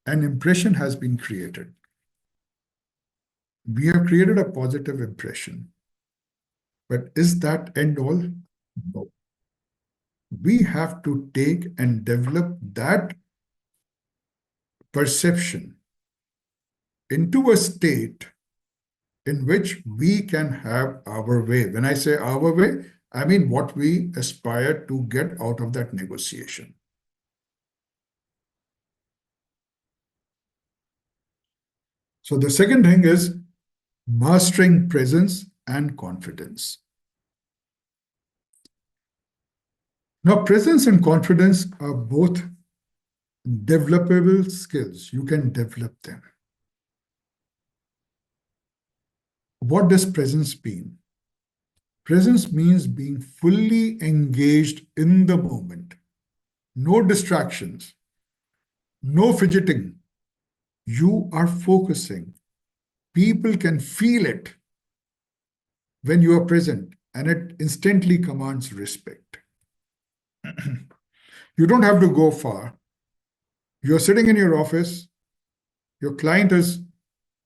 An impression has been created. We have created a positive impression. But is that end all? No. We have to take and develop that perception into a state in which we can have our way. When I say our way, I mean what we aspire to get out of that negotiation. So the second thing is mastering presence and confidence. Now, presence and confidence are both developable skills. You can develop them. What does presence mean? Presence means being fully engaged in the moment. No distractions, no fidgeting. You are focusing. People can feel it when you are present, and it instantly commands respect. You don't have to go far. You're sitting in your office. Your client is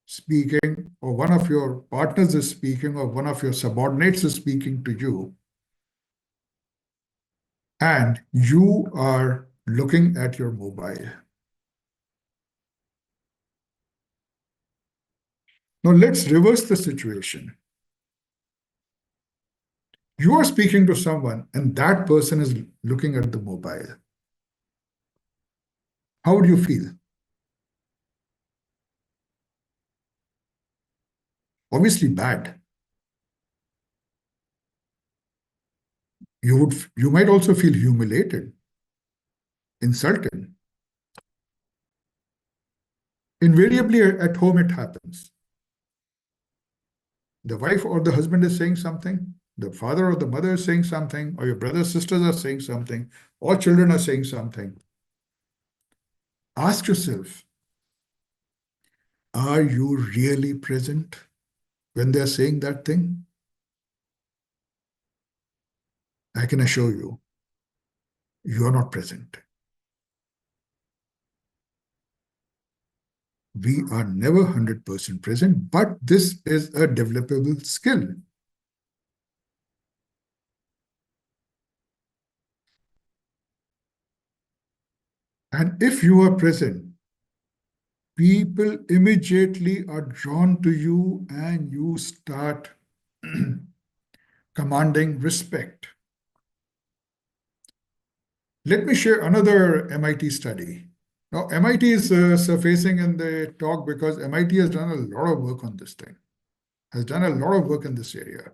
speaking, or one of your partners is speaking, or one of your subordinates is speaking to you, and you are looking at your mobile. Now let's reverse the situation. You are speaking to someone, and that person is looking at the mobile. How would you feel? Obviously bad. You might also feel humiliated, insulted. Invariably at home it happens. The wife or the husband is saying something, the father or the mother is saying something, or your brothers, sisters are saying something, or children are saying something. Ask yourself, are you really present when they're saying that thing? I can assure you, you are not present. We are never 100% present, but this is a developable skill. And if you are present, people immediately are drawn to you and you start commanding respect. Let me share another MIT study. Now, MIT is surfacing in the talk because MIT has done a lot of work on this thing, has done a lot of work in this area.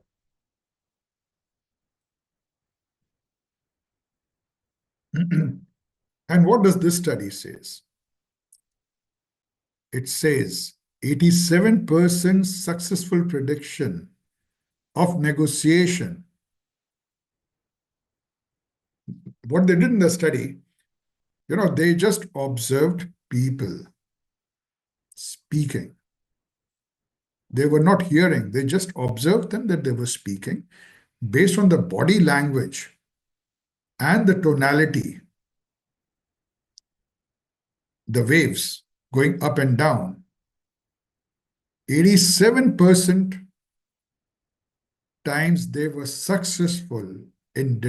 And what does this study says? It says 87% successful prediction of negotiation. What they did in the study, they just observed people speaking. They were not hearing. They just observed them that they were speaking. Based on the body language and the tonality, the waves going up and down, 87% times they were successful in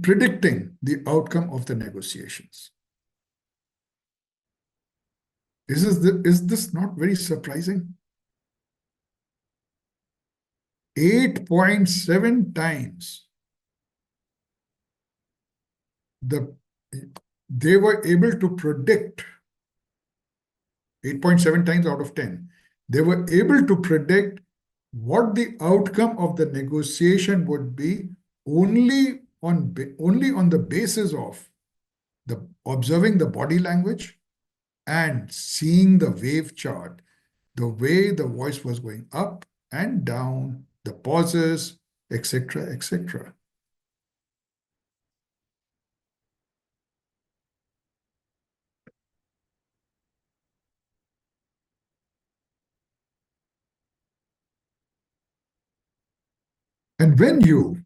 predicting the outcome of the negotiations. Is this not very surprising? 8.7 times they were able to predict, 8.7 times out of 10, they were able to predict what the outcome of the negotiation would be only on the basis of observing the body language and seeing the wave chart, the way the voice was going up and down, the pauses, etc., etc. And when you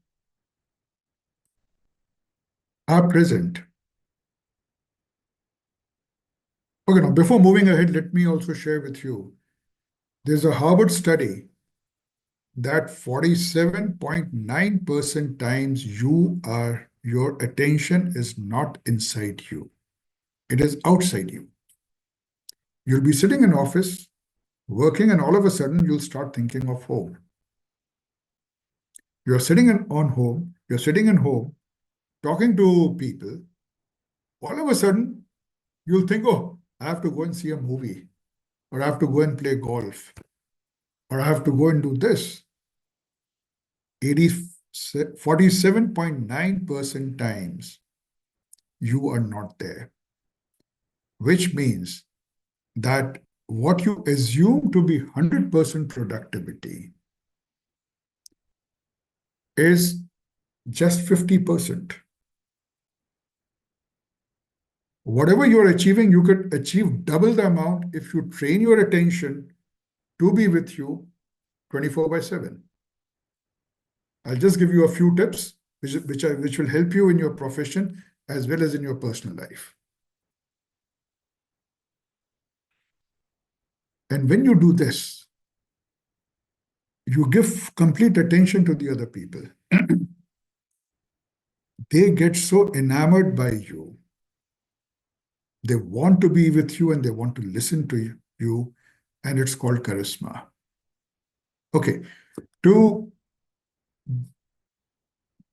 are present, okay, now before moving ahead, let me also share with you, there's a Harvard study that 47.9% times your attention is not inside you. It is outside you. You'll be sitting in office, working, and all of a sudden you'll start thinking of home. You're sitting in home, talking to people. All of a sudden, you'll think, oh, I have to go and see a movie, or I have to go and play golf, or I have to go and do this. 47.9% times you are not there, which means that what you assume to be 100% productivity is just 50%. Whatever you're achieving, you could achieve double the amount if you train your attention to be with you 24/7. I'll just give you a few tips which will help you in your profession as well as in your personal life. And when you do this, you give complete attention to the other people. They get so enamored by you. They want to be with you and they want to listen to you, and it's called charisma. Okay, to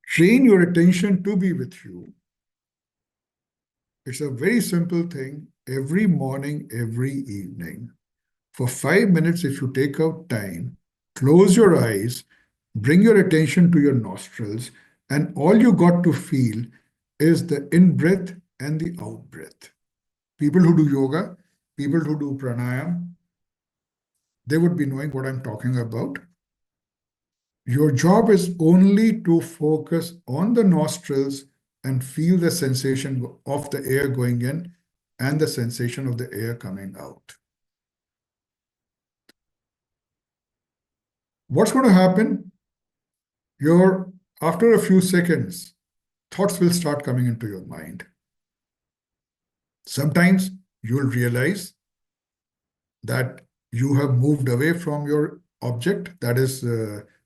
train your attention to be with you, it's a very simple thing. Every morning, every evening, for 5 minutes, if you take out time, close your eyes, bring your attention to your nostrils, and all you got to feel is the in breath and the out breath. People who do yoga, people who do pranayam, they would be knowing what I'm talking about. Your job is only to focus on the nostrils and feel the sensation of the air going in and the sensation of the air coming out. What's going to happen? After a few seconds, thoughts will start coming into your mind. Sometimes you'll realize that you have moved away from your object, that is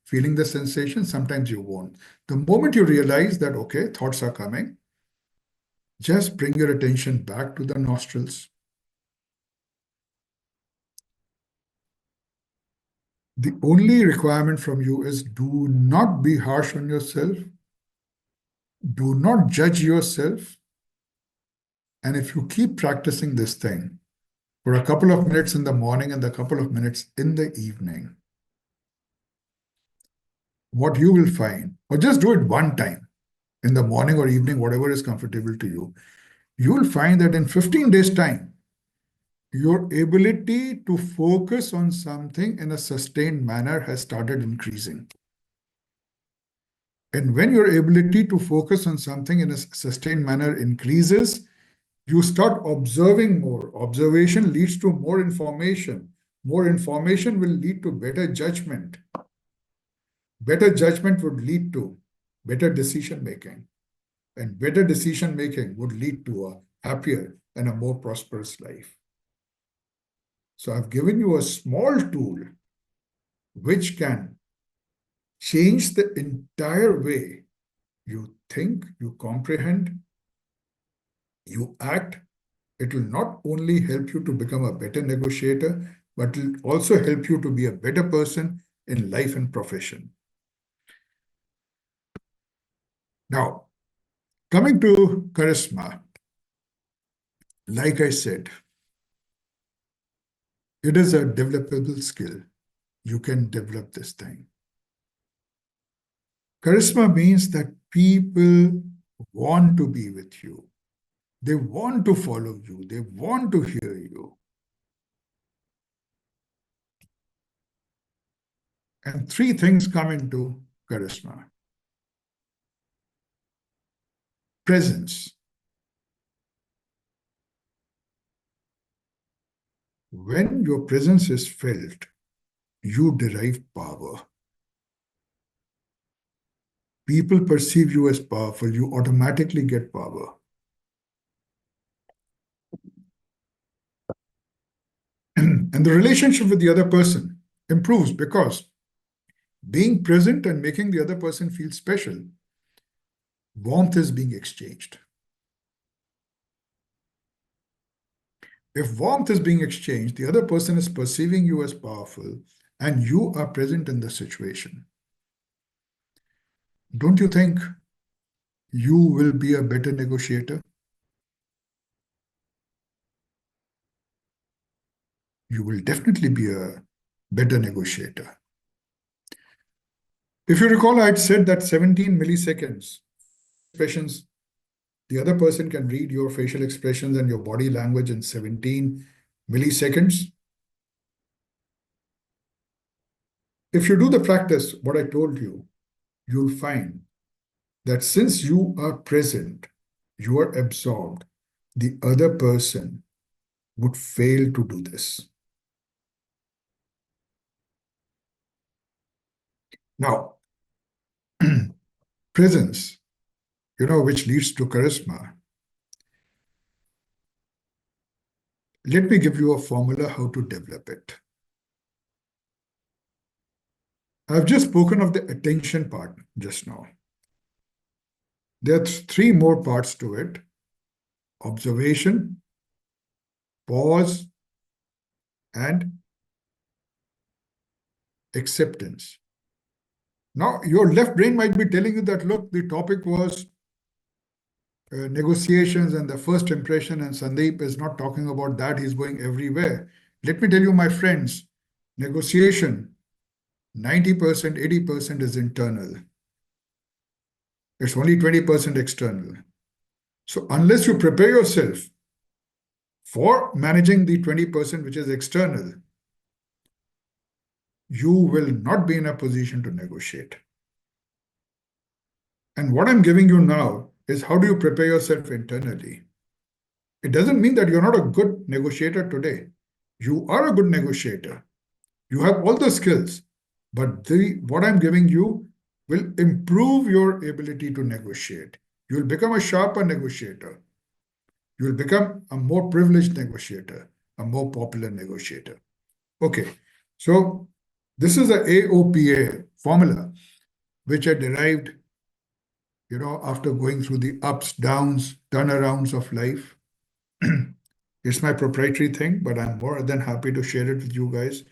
feeling the sensation. Sometimes you won't. The moment you realize that, okay, thoughts are coming, just bring your attention back to the nostrils. The only requirement from you is do not be harsh on yourself. Do not judge yourself. And if you keep practicing this thing for a couple of minutes in the morning and a couple of minutes in the evening, what you will find, or just do it one time in the morning or evening, whatever is comfortable to you, you will find that in 15 days' time, your ability to focus on something in a sustained manner has started increasing. And when your ability to focus on something in a sustained manner increases, you start observing more. Observation leads to more information. More information will lead to better judgment. Better judgment would lead to better decision making. And better decision making would lead to a happier and a more prosperous life. So I've given you a small tool which can change the entire way you think, you comprehend, you act. It will not only help you to become a better negotiator, but it will also help you to be a better person in life and profession. Now, coming to charisma, like I said, it is a developable skill. You can develop this thing. Charisma means that people want to be with you. They want to follow you. They want to hear you. And three things come into charisma. Presence. When your presence is felt, you derive power. People perceive you as powerful, you automatically get power. And the relationship with the other person improves because being present and making the other person feel special, warmth is being exchanged. If warmth is being exchanged, the other person is perceiving you as powerful and you are present in the situation. Don't you think you will be a better negotiator? You will definitely be a better negotiator. If you recall, I had said that 17 milliseconds expressions, the other person can read your facial expressions and your body language in 17 milliseconds. If you do the practice, what I told you, you'll find that since you are present, you are absorbed, the other person would fail to do this. Now, presence, which leads to charisma. Let me give you a formula how to develop it. I've just spoken of the attention part just now. There are three more parts to it: observation, pause, and acceptance. Now, your left brain might be telling you that, look, the topic was negotiations and the first impression, and Sandeep is not talking about that. He's going everywhere. Let me tell you, my friends, negotiation, 90%, 80% is internal. It's only 20% external. So unless you prepare yourself for managing the 20% which is external, you will not be in a position to negotiate. And what I'm giving you now is how do you prepare yourself internally? It doesn't mean that you're not a good negotiator today. You are a good negotiator. You have all the skills, but what I'm giving you will improve your ability to negotiate. You will become a sharper negotiator. You will become a more privileged negotiator, a more popular negotiator. Okay, so this is the AOPA formula, which I derived, after going through the ups, downs, turnarounds of life. It's my proprietary thing, but I'm more than happy to share it with you guys.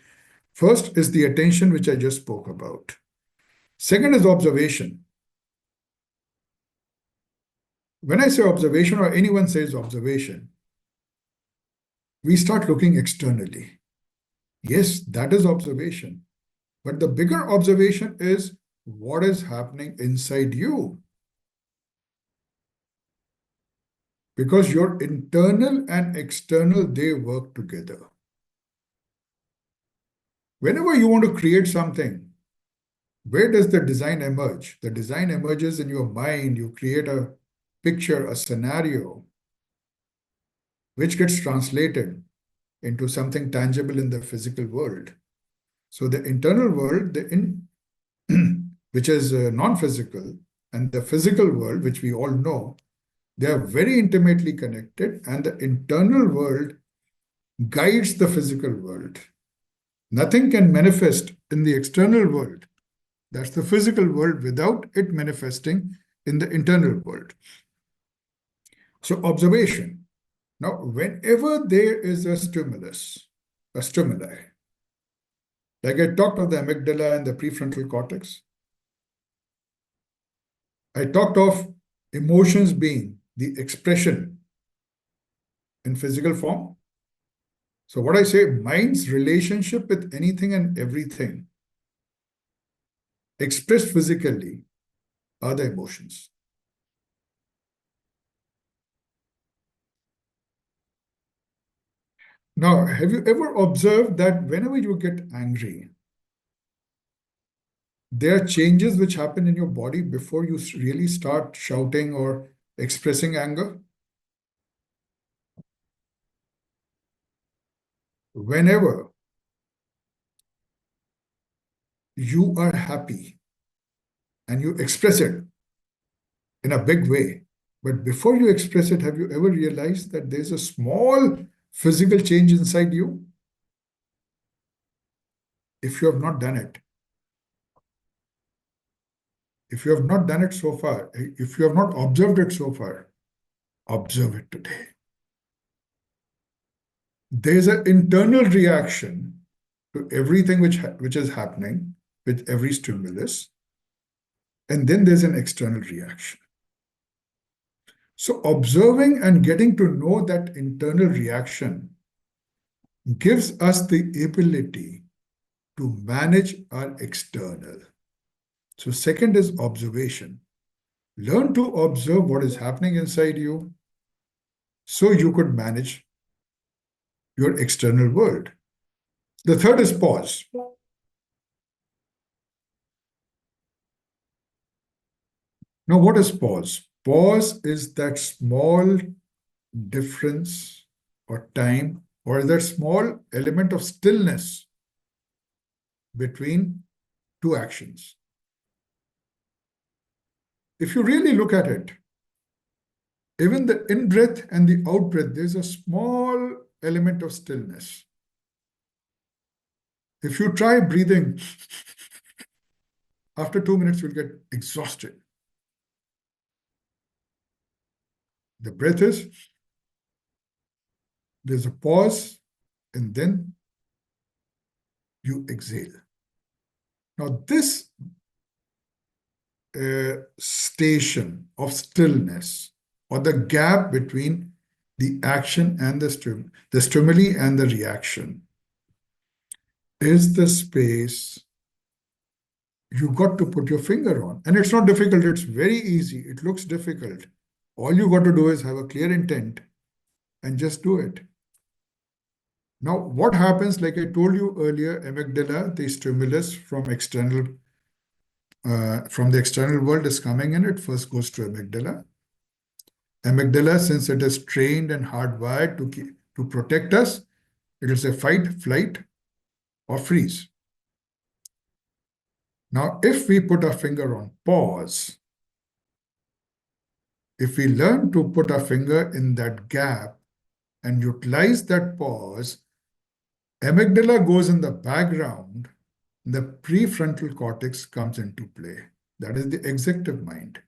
First is the attention, which I just spoke about. Second is observation. When I say observation, or anyone says observation, we start looking externally. Yes, that is observation. But the bigger observation is what is happening inside you. Because your internal and external, they work together. Whenever you want to create something, where does the design emerge? The design emerges in your mind. You create a picture, a scenario, which gets translated into something tangible in the physical world. So the internal world, which is non-physical, and the physical world, which we all know, they are very intimately connected, and the internal world guides the physical world. Nothing can manifest in the external world, that's the physical world, without it manifesting in the internal world. So observation. Now, whenever there is a stimulus, a stimuli, like I talked of the amygdala and the prefrontal cortex, I talked of emotions being the expression in physical form. So what I say, mind's relationship with anything and everything expressed physically are the emotions. Now, have you ever observed that whenever you get angry, there are changes which happen in your body before you really start shouting or expressing anger? Whenever you are happy and you express it in a big way, but before you express it, have you ever realized that there's a small physical change inside you? If you have not done it, if you have not done it so far, if you have not observed it so far, observe it today. There's an internal reaction to everything which is happening with every stimulus, and then there's an external reaction. So observing and getting to know that internal reaction gives us the ability to manage our external. So second is observation. Learn to observe what is happening inside you so you could manage your external world. The third is pause. Now, what is pause? Pause is that small difference or time, or that small element of stillness between two actions. If you really look at it, even the in-breath and the out-breath, there's a small element of stillness. If you try breathing, after 2 minutes, you'll get exhausted. The breath is, there's a pause, and then you exhale. Now, this station of stillness, or the gap between the action and the stimuli and the reaction, is the space you got to put your finger on. And it's not difficult, it's very easy. It looks difficult. All you got to do is have a clear intent and just do it. Now, what happens, like I told you earlier, amygdala, the stimulus from the external world is coming in, it first goes to amygdala. Amygdala, since it is trained and hardwired to protect us, it will say fight, flight, or freeze. Now, if we put our finger on pause, if we learn to put our finger in that gap and utilize that pause, amygdala goes in the background, the prefrontal cortex comes into play. That is the executive mind.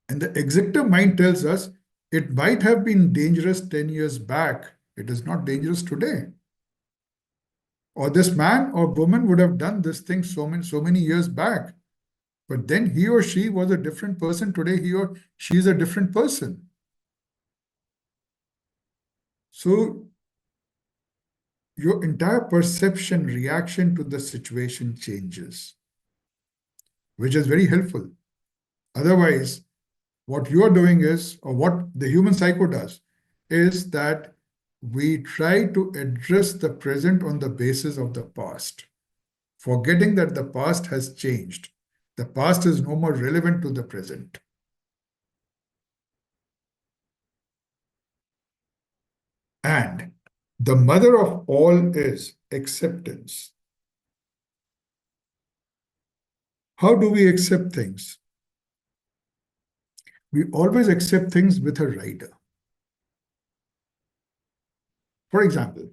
And the executive mind tells us it might have been dangerous 10 years back. It is not dangerous today. Or this man or woman would have done this thing so many years back. But then he or she was a different person. Today, he or she is a different person. So your entire perception, reaction to the situation changes, which is very helpful. Otherwise, what you are doing is, or what the human psycho does, is that we try to address the present on the basis of the past, forgetting that the past has changed. The past is no more relevant to the present. And the mother of all is acceptance. How do we accept things? We always accept things with a rider. For example,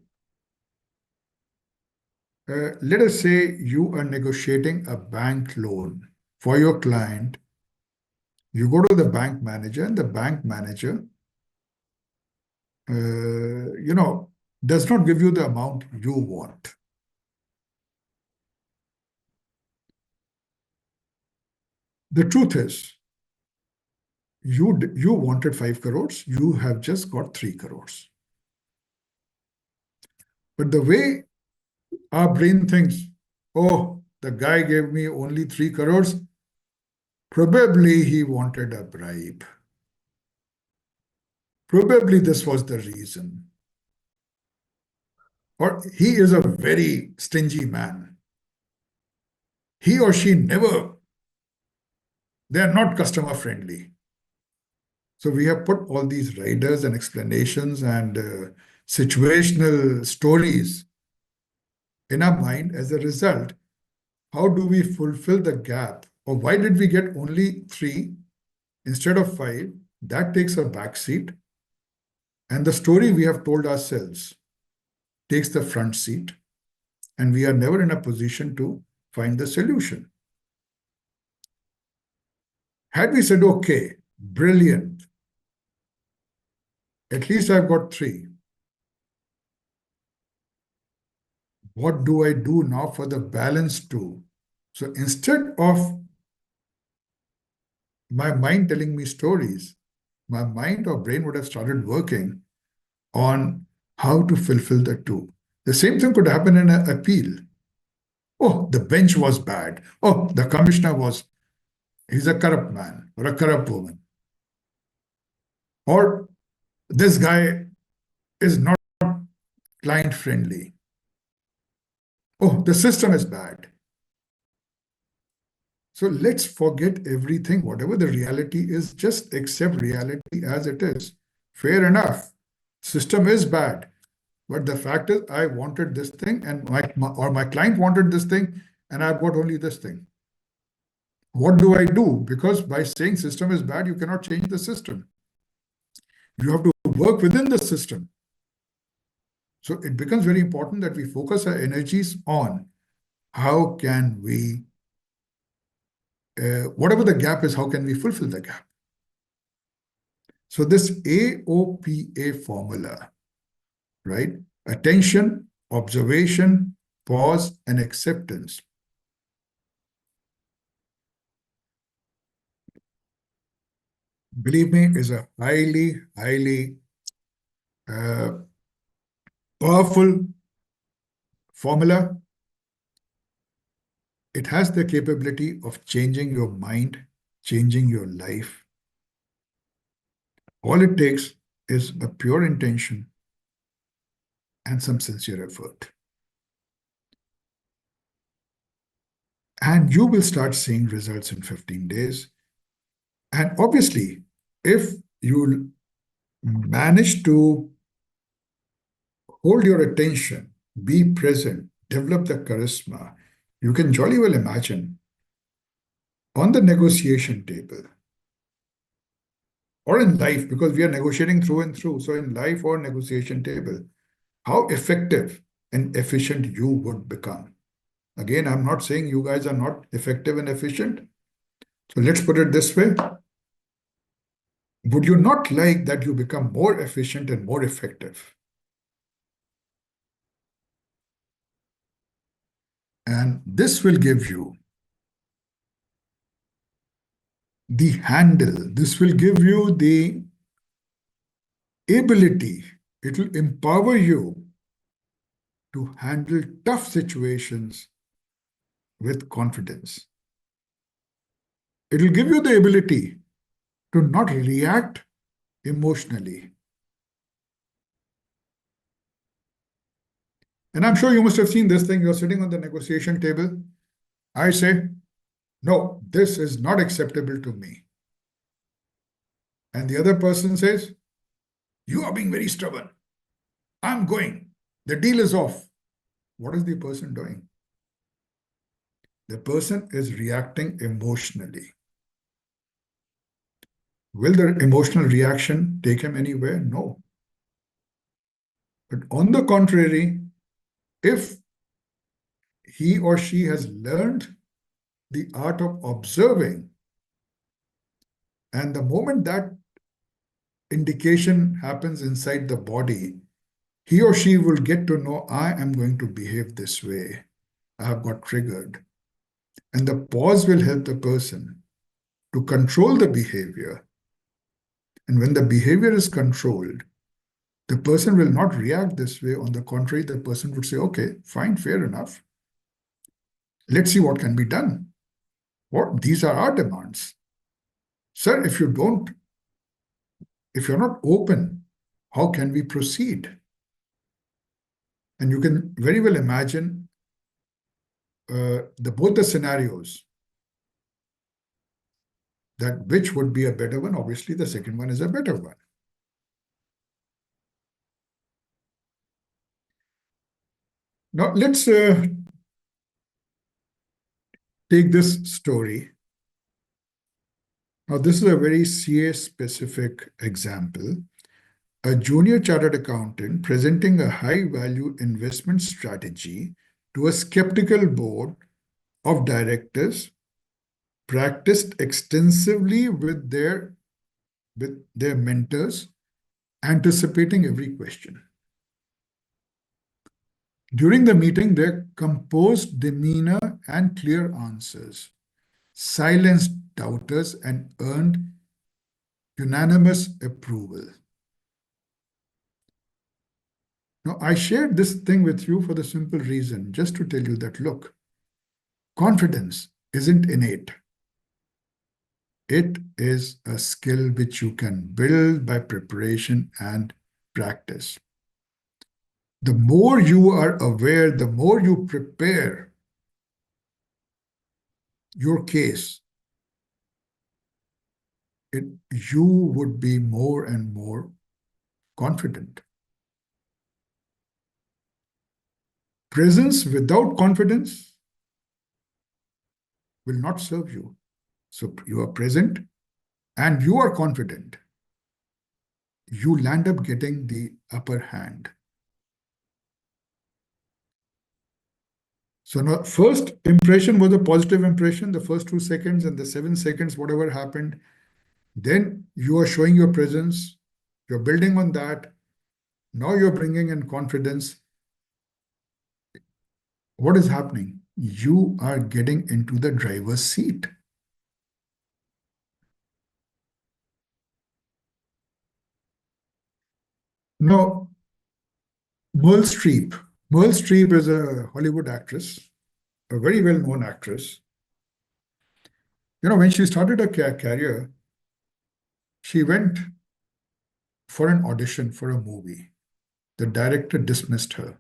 let us say you are negotiating a bank loan for your client. You go to the bank manager, and the bank manager, does not give you the amount you want. The truth is, you wanted 5 crores, you have just got 3 crores. But the way our brain thinks, oh, the guy gave me only 3 crores, probably he wanted a bribe. Probably this was the reason. Or he is a very stingy man. He or she they are not customer friendly. So we have put all these riders and explanations and situational stories in our mind. As a result, how do we fulfill the gap? Or why did we get only 3 instead of 5? That takes a back seat. And the story we have told ourselves takes the front seat. And we are never in a position to find the solution. Had we said, okay, brilliant, at least I've got 3. What do I do now for the balance 2? So instead of my mind telling me stories, my mind or brain would have started working on how to fulfill the 2. The same thing could happen in an appeal. Oh, the bench was bad. Oh, the commissioner he's a corrupt man or a corrupt woman. Or this guy is not client friendly. Oh, the system is bad. So let's forget everything, whatever the reality is, just accept reality as it is. Fair enough. System is bad. But the fact is, I wanted this thing, and my client wanted this thing, and I've got only this thing. What do? Because by saying system is bad, you cannot change the system. You have to work within the system. So it becomes very important that we focus our energies on how can we, whatever the gap is, how can we fulfill the gap? So this AOPA formula, right? Attention, observation, pause, and acceptance. Believe me, is a highly, highly powerful formula. It has the capability of changing your mind, changing your life. All it takes is a pure intention and some sincere effort. And you will start seeing results in 15 days. And obviously, if you manage to hold your attention, be present, develop the charisma, you can jolly well imagine on the negotiation table or in life, because we are negotiating through and through. So in life or negotiation table, how effective and efficient you would become. Again, I'm not saying you guys are not effective and efficient. So let's put it this way. Would you not like that you become more efficient and more effective? And this will give you the handle. This will give you the ability. It will empower you to handle tough situations with confidence. It will give you the ability to not react emotionally. And I'm sure you must have seen this thing. You're sitting on the negotiation table. I say, no, this is not acceptable to me. And the other person says, you are being very stubborn. I'm going. The deal is off. What is the person doing? The person is reacting emotionally. Will the emotional reaction take him anywhere? No. But on the contrary, if he or she has learned the art of observing, and the moment that indication happens inside the body, he or she will get to know, I am going to behave this way. I have got triggered. And the pause will help the person to control the behavior. And when the behavior is controlled, the person will not react this way. On the contrary, the person would say, okay, fine, fair enough. Let's see what can be done. These are our demands. Sir, if you're not open, how can we proceed? And you can very well imagine both the scenarios, that which would be a better one. Obviously, the second one is a better one. Now, let's take this story. Now, this is a very CA-specific example. A junior chartered accountant presenting a high-value investment strategy to a skeptical board of directors practiced extensively with their mentors, anticipating every question. During the meeting, their composed demeanor and clear answers silenced doubters and earned unanimous approval. Now, I shared this thing with you for the simple reason, just to tell you that, look, confidence isn't innate. It is a skill which you can build by preparation and practice. The more you are aware, the more you prepare your case, you would be more and more confident. Presence without confidence will not serve you. So you are present and you are confident. you land up getting the upper hand. So now, first impression was a positive impression, the first 2 seconds, and the 7 seconds, whatever happened. Then you are showing your presence, you're building on that. Now you're bringing in confidence. What is happening? You are getting into the driver's seat. Now, Meryl Streep. Meryl Streep is a Hollywood actress, a very well-known actress. When she started her career, she went for an audition for a movie. The director dismissed her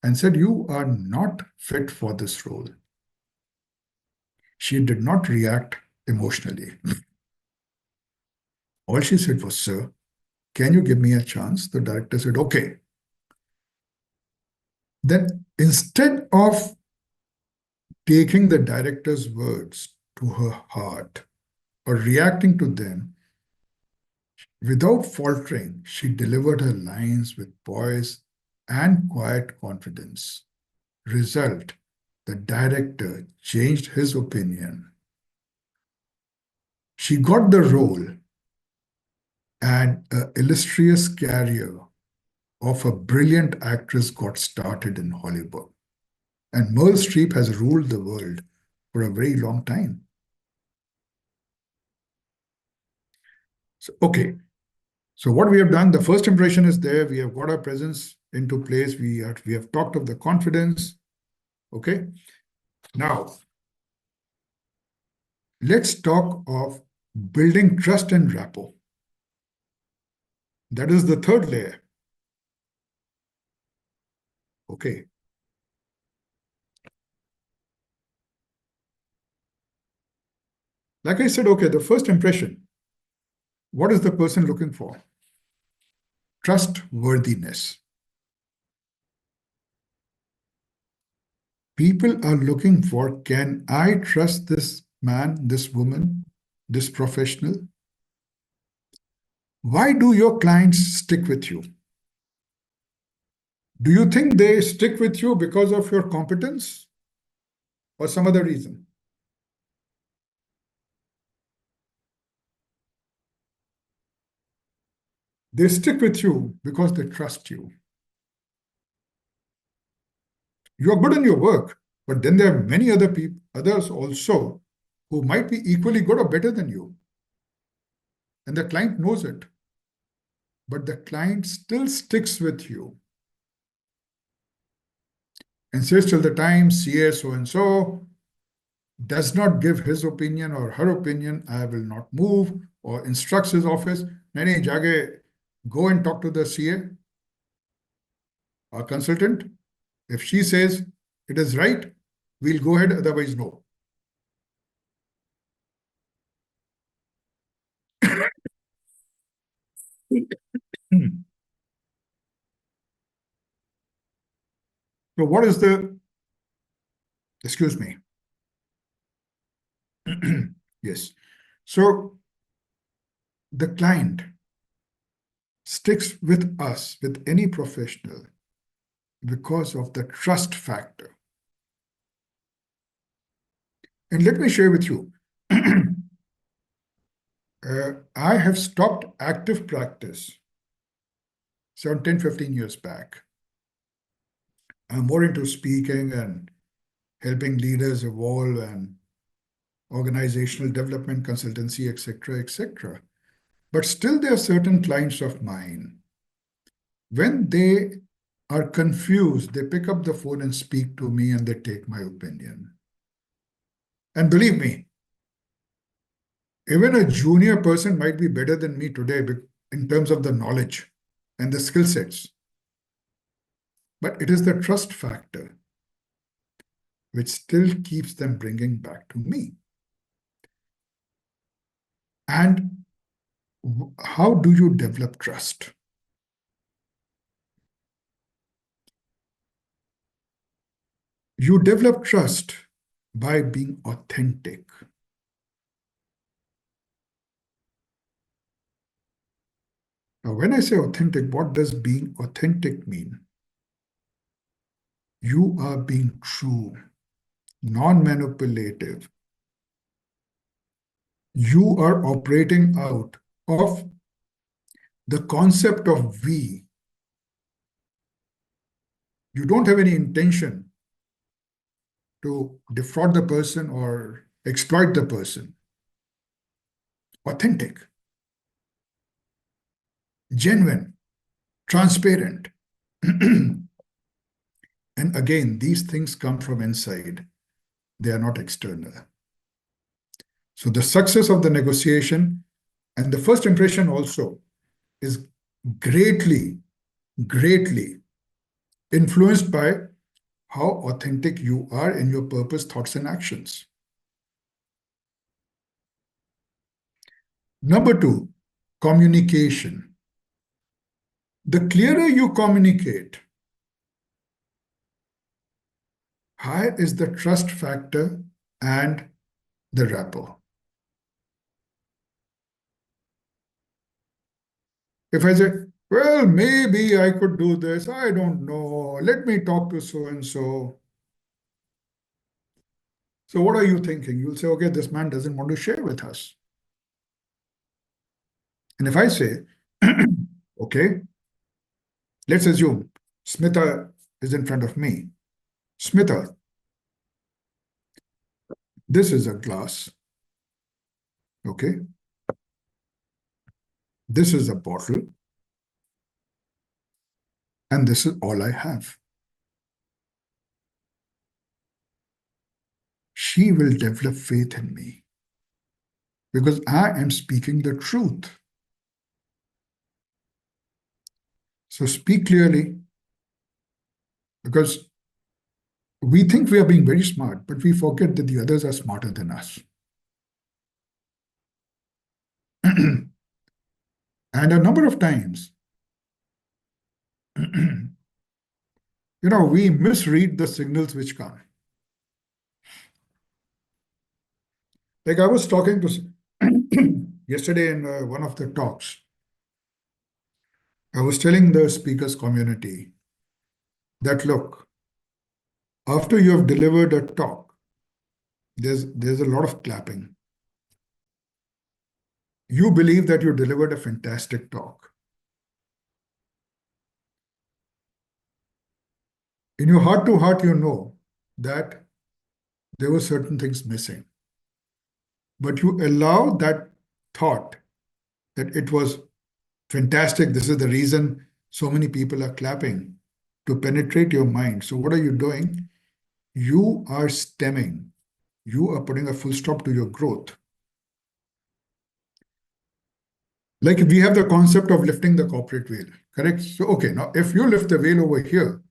and said, "You are not fit for this role." She did not react emotionally. All she said was, "Sir, can you give me a chance?" The director said, "Okay." Then instead of taking the director's words to her heart or reacting to them, without faltering, she delivered her lines with poise and quiet confidence. Result, the director changed his opinion. She got the role, and an illustrious career of a brilliant actress got started in Hollywood. And Meryl Streep has ruled the world for a very long time. So what we have done, the first impression is there. We have got our presence into place. We have talked of the confidence. Okay. Now, let's talk of building trust and rapport. That is the third layer. Okay. Like I said, okay, the first impression. What is the person looking for? Trustworthiness. People are looking for, can I trust this man, this woman, this professional? Why do your clients stick with you? Do you think they stick with you because of your competence or some other reason? They stick with you because they trust you. You are good in your work, but then there are many others also who might be equally good or better than you. And the client knows it. But the client still sticks with you and says till the time CA so-and-so does not give his opinion or her opinion, I will not move, or instructs his office, nahi, jage, go and talk to the CA or consultant. If she says it is right, we'll go ahead, otherwise no. So what is excuse me. Yes. So the client sticks with us, with any professional, because of the trust factor. And let me share with you, I have stopped active practice 10, 15 years back. I'm more into speaking and helping leaders evolve and organizational development, consultancy, etc., etc. But still, there are certain clients of mine. When they are confused, they pick up the phone and speak to me and they take my opinion. And believe me, even a junior person might be better than me today in terms of the knowledge and the skill sets. But it is the trust factor which still keeps them bringing back to me. And how do you develop trust? You develop trust by being authentic. Now, when I say authentic, what does being authentic mean? You are being true, non-manipulative. You are operating out of the concept of we. You don't have any intention to defraud the person or exploit the person. Authentic, genuine, transparent. And again, these things come from inside. They are not external. So the success of the negotiation and the first impression also is greatly, greatly influenced by how authentic you are in your purpose, thoughts, and actions. Number two, communication. The clearer you communicate, higher is the trust factor and the rapport. If I say, well, maybe I could do this, I don't know, let me talk to so and so. So what are you thinking? You'll say, okay, this man doesn't want to share with us. And if I say, okay, let's assume Smita is in front of me. Smita, this is a glass. Okay. This is a bottle. And this is all I have. She will develop faith in me because I am speaking the truth. So speak clearly, because we think we are being very smart, but we forget that the others are smarter than us. And a number of times, we misread the signals which come. Like I was talking to yesterday in one of the talks, I was telling the speakers community that, look, after you have delivered a talk, there's a lot of clapping. You believe that you delivered a fantastic talk. In your heart to heart, you know that there were certain things missing. But you allow that thought that it was fantastic, this is the reason so many people are clapping, to penetrate your mind. So what are you doing? You are stemming. You are putting a full stop to your growth. Like we have the concept of lifting the corporate veil, correct? So, okay, now if you lift the veil over here,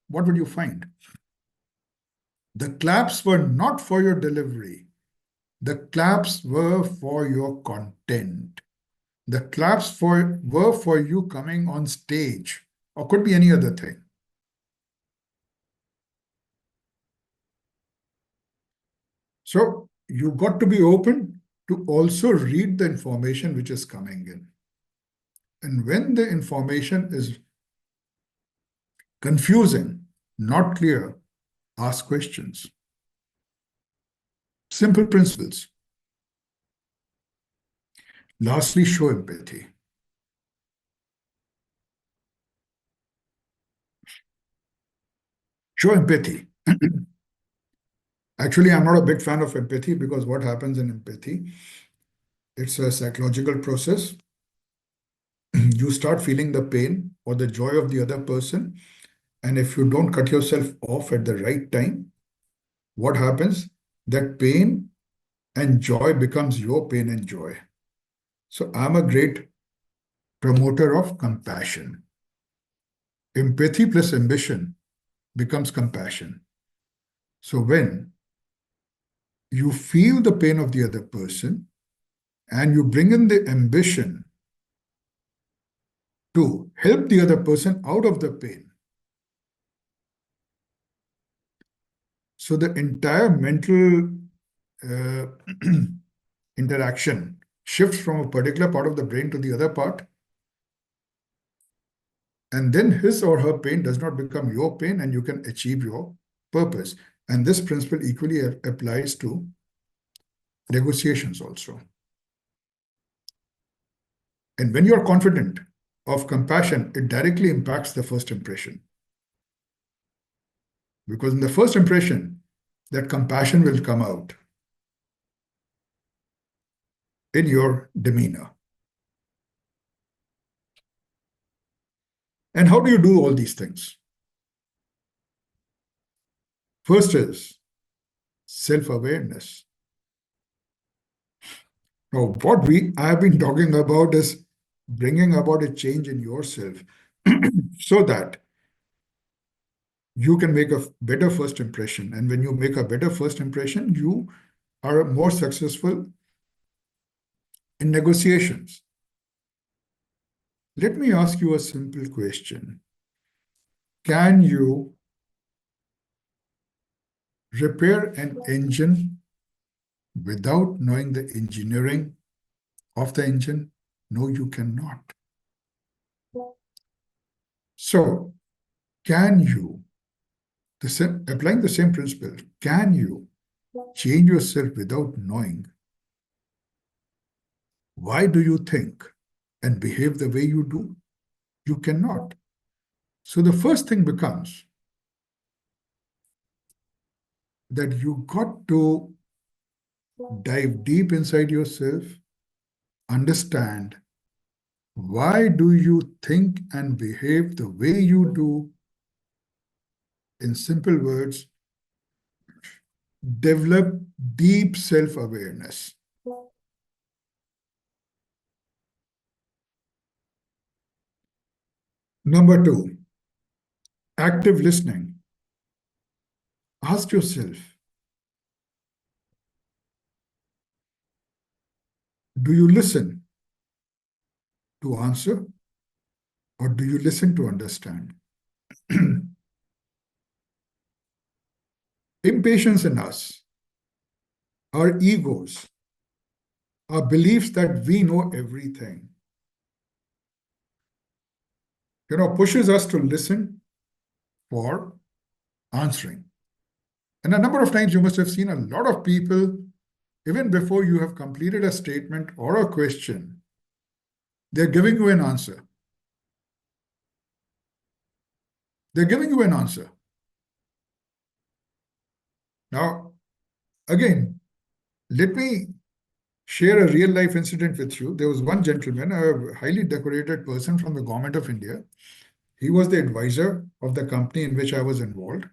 what would you find? The claps were not for your delivery. The claps were for your content. The claps were for you coming on stage, or could be any other thing. So you got to be open to also read the information which is coming in. And when the information is confusing, not clear, ask questions. Simple principles. Lastly, show empathy. Show empathy. Actually, I'm not a big fan of empathy, because what happens in empathy, it's a psychological process. You start feeling the pain or the joy of the other person. And if you don't cut yourself off at the right time, what happens? That pain and joy becomes your pain and joy. So I'm a great promoter of compassion. Empathy plus ambition becomes compassion. So when you feel the pain of the other person and you bring in the ambition to help the other person out of the pain, so the entire mental interaction shifts from a particular part of the brain to the other part, And then his or her pain does not become your pain and you can achieve your purpose. And this principle equally applies to negotiations also. And when you're confident of compassion, it directly impacts the first impression. Because in the first impression, that compassion will come out in your demeanor. And how do you do all these things? First is self-awareness. Now, what I have been talking about is bringing about a change in yourself so that you can make a better first impression. And when you make a better first impression, you are more successful in negotiations. Let me ask you a simple question. Can you repair an engine without knowing the engineering of the engine? No, you cannot. So, can you, applying the same principle, can you change yourself without knowing why do you think and behave the way you do? You cannot. So the first thing becomes that you got to dive deep inside yourself, understand why do you think and behave the way you do. In simple words, develop deep self-awareness. Number two, active listening. Ask yourself, do you listen to answer or do you listen to understand? Impatience in us, our egos, our beliefs that we know everything, pushes us to listen for answering. And a number of times you must have seen a lot of people, even before you have completed a statement or a question, they're giving you an answer. They're giving you an answer. Now, again, let me share a real life incident with you. There was one gentleman, a highly decorated person from the government of India. He was the advisor of the company in which I was involved.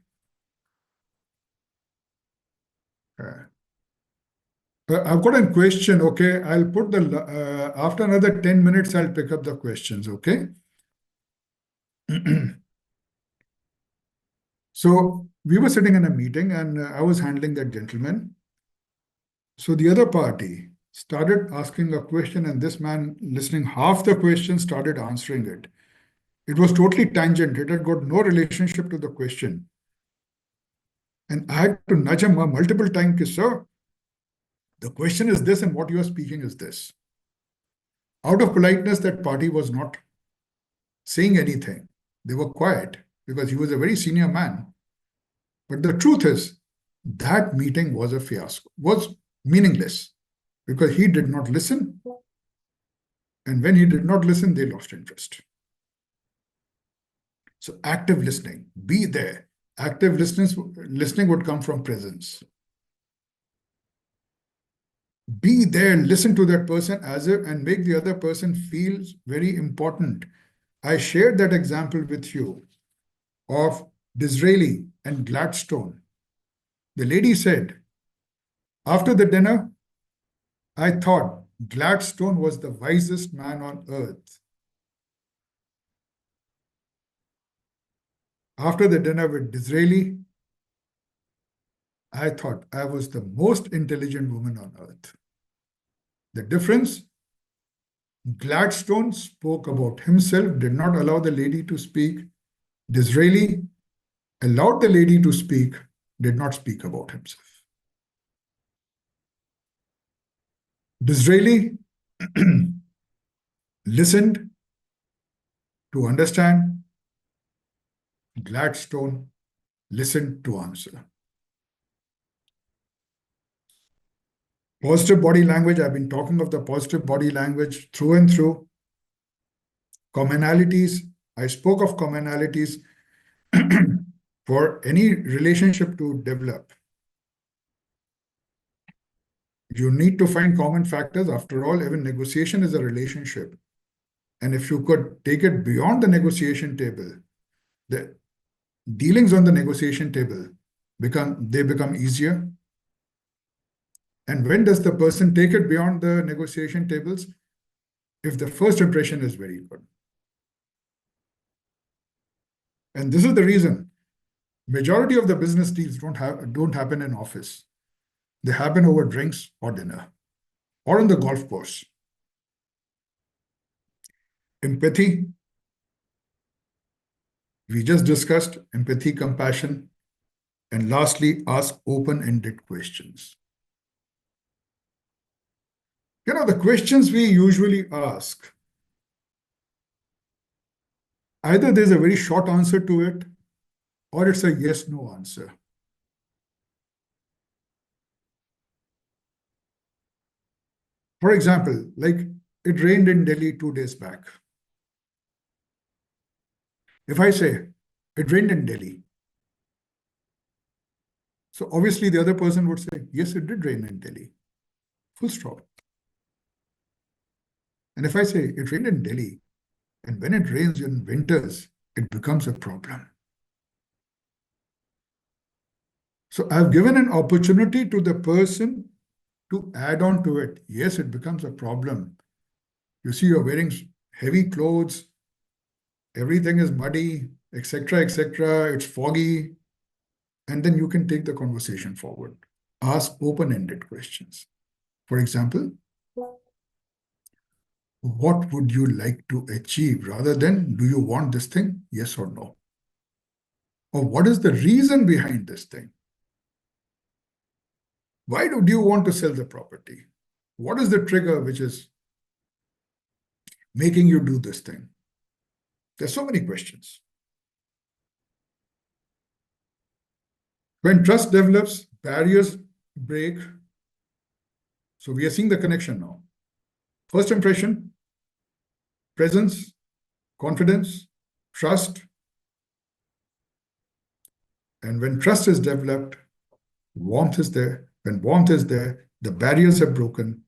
I've got a question, okay? I'll put after another 10 minutes, I'll pick up the questions, okay? So we were sitting in a meeting and I was handling that gentleman. So the other party started asking a question and this man, listening half the question, started answering it. It was totally tangent. It had got no relationship to the question. And I had to nudge him multiple times, sir, the question is this and what you are speaking is this. Out of politeness, that party was not saying anything. They were quiet because he was a very senior man. But the truth is, that meeting was a fiasco, was meaningless because he did not listen. And when he did not listen, they lost interest. So active listening, be there. Active listening would come from presence. Be there, listen to that person and make the other person feel very important. I shared that example with you of Disraeli and Gladstone. The lady said, after the dinner, I thought Gladstone was the wisest man on earth. After the dinner with Disraeli, I thought I was the most intelligent woman on earth. The difference, Gladstone spoke about himself, did not allow the lady to speak. Disraeli allowed the lady to speak, did not speak about himself. Disraeli listened to understand, Gladstone listened to answer. Positive body language, I've been talking of the positive body language through and through. Commonalities, I spoke of commonalities for any relationship to develop. You need to find common factors. After all, even negotiation is a relationship. And if you could take it beyond the negotiation table, the dealings on the negotiation table become easier. And when does the person take it beyond the negotiation tables? If the first impression is very good. And this is the reason majority of the business deals don't happen in office. They happen over drinks or dinner or on the golf course. Empathy, we just discussed empathy, compassion, and lastly, ask open-ended questions. The questions we usually ask, either there's a very short answer to it, or it's a yes-no answer. For example, like it rained in Delhi 2 days back. If I say, it rained in Delhi, so obviously the other person would say, yes, it did rain in Delhi. Full stop. And if I say, it rained in Delhi, and when it rains in winters, it becomes a problem. So I've given an opportunity to the person to add on to it. Yes, it becomes a problem. You see, you're wearing heavy clothes, everything is muddy, etc., etc. It's foggy. And then you can take the conversation forward. Ask open-ended questions. For example, what would you like to achieve rather than do you want this thing? Yes or no? Or what is the reason behind this thing? Why do you want to sell the property? What is the trigger which is making you do this thing? There's so many questions. When trust develops, barriers break. So we are seeing the connection now. First impression, presence, confidence, trust. And when trust is developed, warmth is there. When warmth is there, the barriers are broken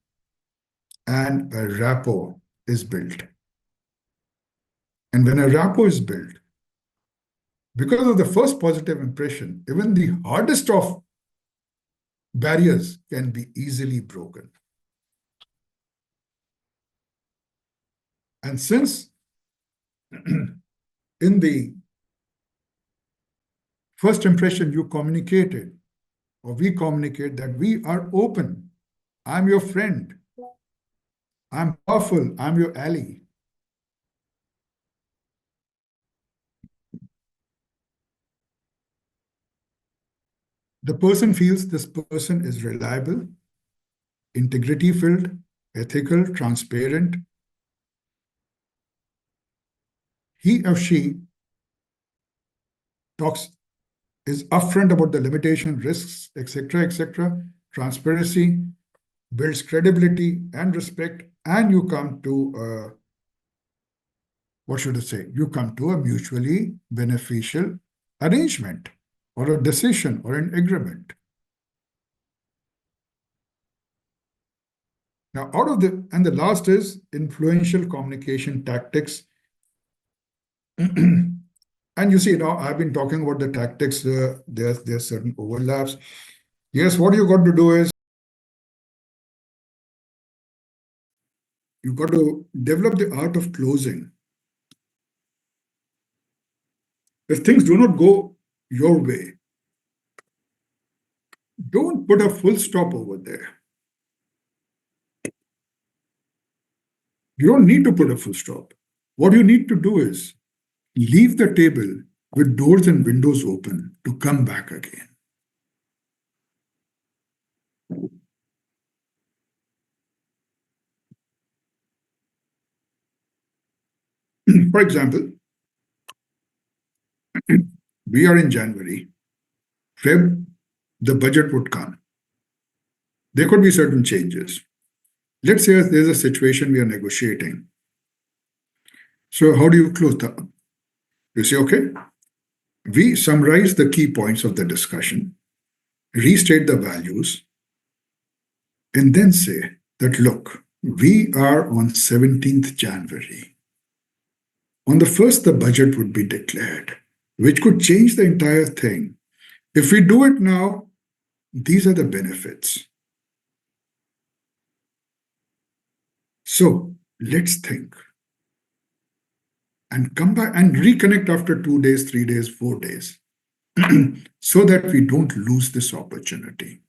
and a rapport is built. And when a rapport is built, because of the first positive impression, even the hardest of barriers can be easily broken. And since in the first impression you communicated, or we communicate that we are open, I'm your friend, I'm powerful, I'm your ally. The person feels this person is reliable, integrity-filled, ethical, transparent. He or she is upfront about the limitation, risks, etc., etc. Transparency builds credibility and respect, and you come to what should I say? You come to a mutually beneficial arrangement or a decision or an agreement. Now, and the last is influential communication tactics. And you see, now I've been talking about the tactics. There's certain overlaps. Yes, what you got to do is you've got to develop the art of closing. If things do not go your way, don't put a full stop over there. You don't need to put a full stop. What you need to do is leave the table with doors and windows open to come back again. For example, we are in January, Feb, the budget would come. There could be certain changes. Let's say there's a situation we are negotiating. So how do you close the? You say, okay, we summarize the key points of the discussion, restate the values, and then say that, look, we are on 17th January. On the 1st, the budget would be declared, which could change the entire thing. If we do it now, these are the benefits. So let's think and come back and reconnect after 2 days, 3 days, 4 days, so that we don't lose this opportunity.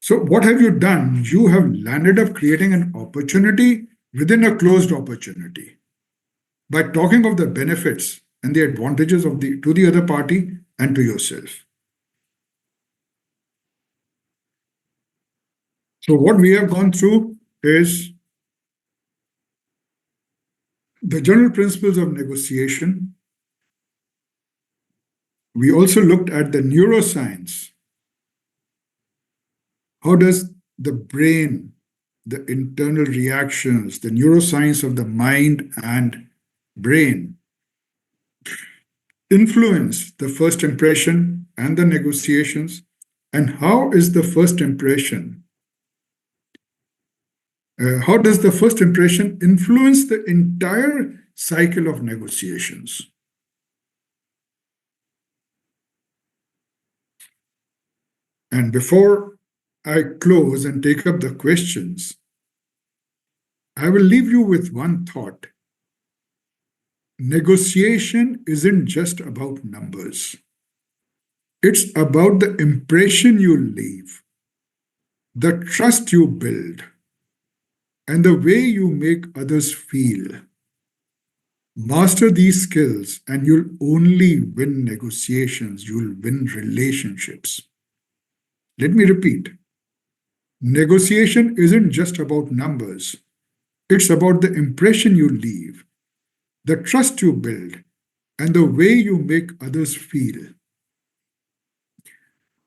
So what have you done? You have landed up creating an opportunity within a closed opportunity by talking of the benefits and the advantages of to the other party and to yourself. So what we have gone through is the general principles of negotiation. We also looked at the neuroscience. How does the brain, the internal reactions, the neuroscience of the mind and brain influence the first impression and the negotiations? And how is the first impression? How does the first impression influence the entire cycle of negotiations? And before I close and take up the questions, I will leave you with one thought. Negotiation isn't just about numbers. It's about the impression you leave, the trust you build, and the way you make others feel. Master these skills, and you'll only win negotiations, you'll win relationships. Let me repeat. Negotiation isn't just about numbers. It's about the impression you leave, the trust you build, and the way you make others feel.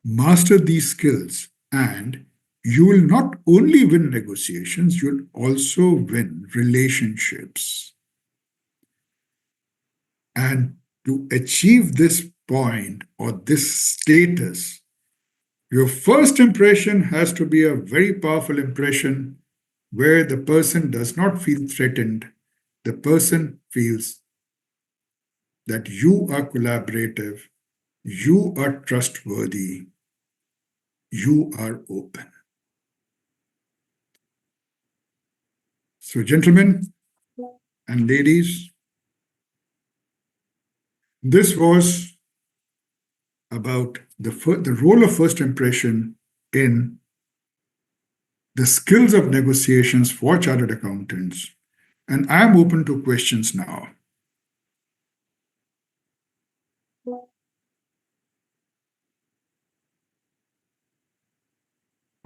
Master these skills, and you will not only win negotiations, you'll also win relationships. And to achieve this point or this status, your first impression has to be a very powerful impression where the person does not feel threatened. The person feels that you are collaborative, you are trustworthy, you are open. So, gentlemen and ladies, this was about the role of first impression in the skills of negotiations for chartered accountants. And I'm open to questions now.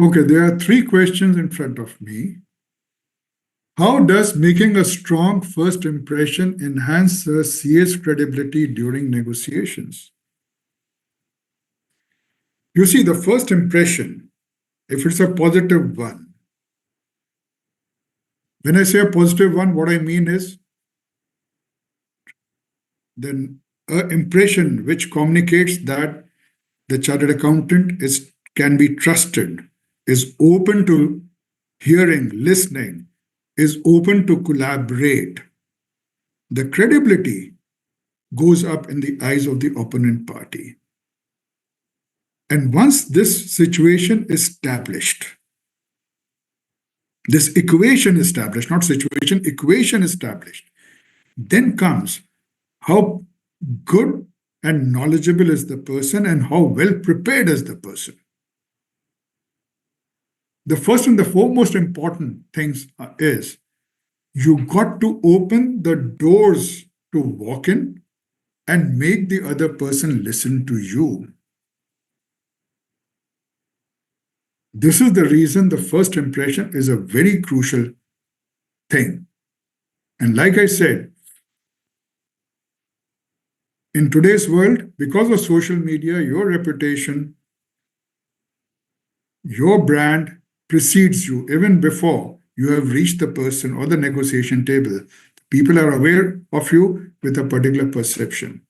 Okay, there are 3 questions in front of me. How does making a strong first impression enhance a CA's credibility during negotiations? You see, the first impression, if it's a positive one, when I say a positive one, what I mean is then an impression which communicates that the chartered accountant can be trusted, is open to hearing, listening, is open to collaborate. The credibility goes up in the eyes of the opponent party. And once this situation is established, this equation established, not situation, equation established, then comes how good and knowledgeable is the person and how well prepared is the person. The first and the foremost important things is you got to open the doors to walk in and make the other person listen to you. This is the reason the first impression is a very crucial thing. And like I said, In today's world, because of social media, your reputation, your brand precedes you even before you have reached the person or the negotiation table. People are aware of you with a particular perception.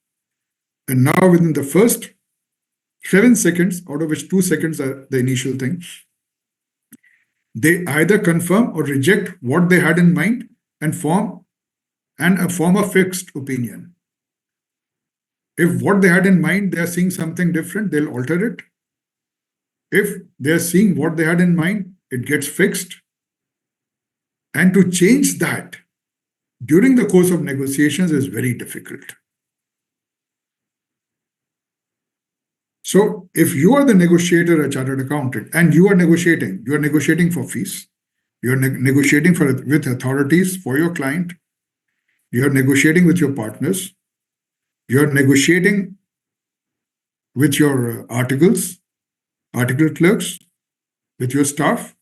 And now, within the first 7 seconds, out of which 2 seconds are the initial thing, they either confirm or reject what they had in mind and form a fixed opinion. If what they had in mind, they are seeing something different, they'll alter it. If they're seeing what they had in mind, it gets fixed. And to change that during the course of negotiations is very difficult. So if you are the negotiator, a chartered accountant, and you are negotiating for fees, you're negotiating with authorities for your client, you're negotiating with your partners, you're negotiating with your article clerks, with your staff.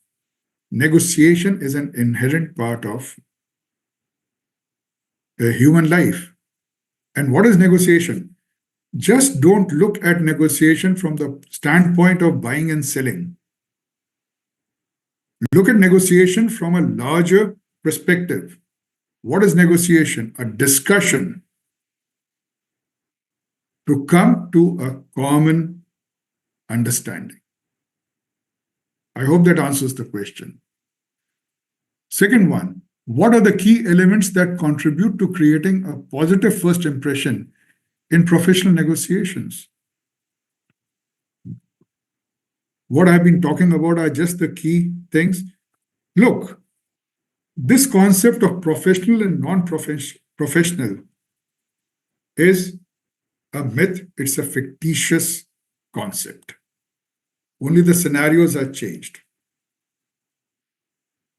Negotiation is an inherent part of human life. And what is negotiation? Just don't look at negotiation from the standpoint of buying and selling. Look at negotiation from a larger perspective. What is negotiation? A discussion to come to a common understanding. I hope that answers the question. Second one, what are the key elements that contribute to creating a positive first impression in professional negotiations? What I've been talking about are just the key things. Look, this concept of professional and non-professional is a myth. It's a fictitious concept. Only the scenarios are changed.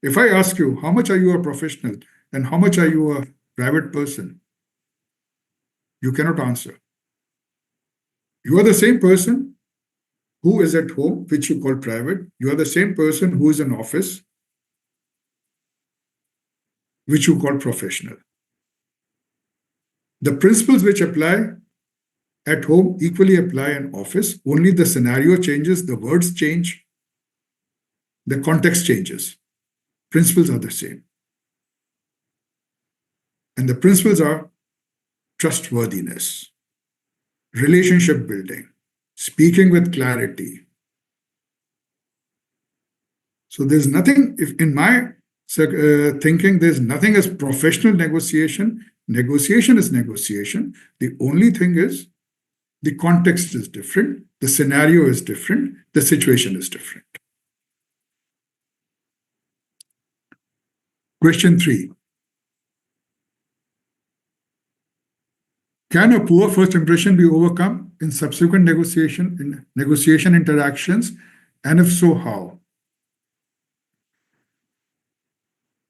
If I ask you, how much are you a professional and how much are you a private person? You cannot answer. You are the same person who is at home, which you call private. You are the same person who is in office, which you call professional. The principles which apply at home equally apply in office. Only the scenario changes, the words change, the context changes. Principles are the same. And the principles are trustworthiness, relationship building, speaking with clarity. So there's nothing, if in my thinking, there's nothing as professional negotiation. Negotiation is negotiation. The only thing is the context is different, the scenario is different, the situation is different. Question 3. Can a poor first impression be overcome in subsequent negotiation interactions? And if so, how?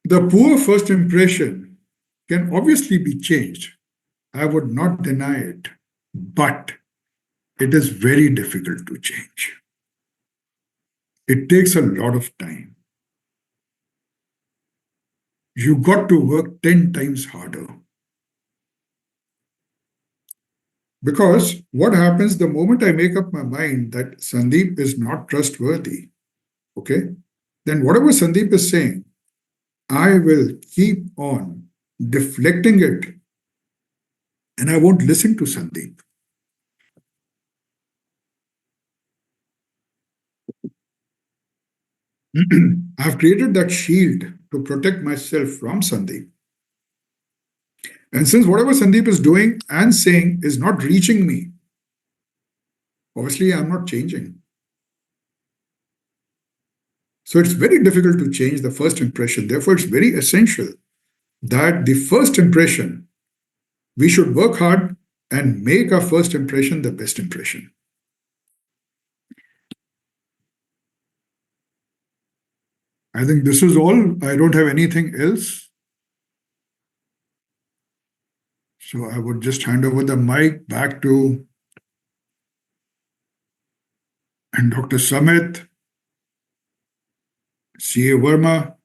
The poor first impression can obviously be changed. I would not deny it, but it is very difficult to change. It takes a lot of time. You got to work 10 times harder. Because what happens the moment I make up my mind that Sandeep is not trustworthy, okay, then whatever Sandeep is saying, I will keep on deflecting it and I won't listen to Sandeep. I've created that shield to protect myself from Sandeep. And since whatever Sandeep is doing and saying is not reaching me, obviously I'm not changing. So it's very difficult to change the first impression. Therefore, it's very essential that the first impression, we should work hard and make our first impression the best impression. I think this is all. I don't have anything else. So I would just hand over the mic back to and Dr. Samit, C.A. Verma.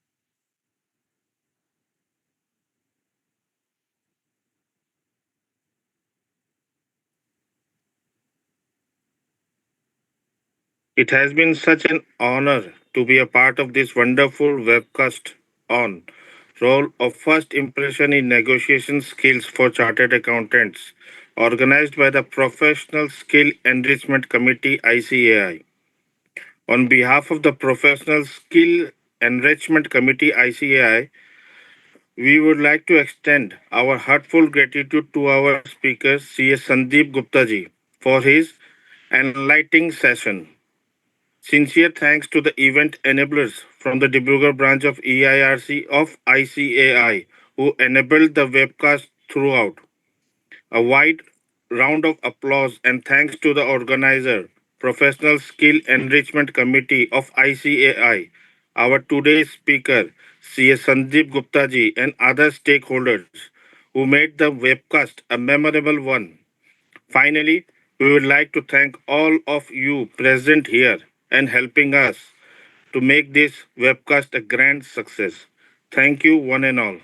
It has been such an honor to be a part of this wonderful webcast on role of first impression in negotiation skills for chartered accountants, organized by the Professional Skill Enrichment Committee ICAI. On behalf of the Professional Skill Enrichment Committee ICAI, we would like to extend our heartfelt gratitude to our speaker, CS Sandeep Gupta ji, for his enlightening session. Sincere thanks to the event enablers from the Dibrugarh branch of EIRC of ICAI who enabled the webcast throughout. A wide round of applause and thanks to the organizer, Professional Skill Enrichment Committee of ICAI, our today's speaker, CS Sandeep Gupta ji, and other stakeholders who made the webcast a memorable one. Finally, we would like to thank all of you present here and helping us to make this webcast a grand success. Thank you, one and all.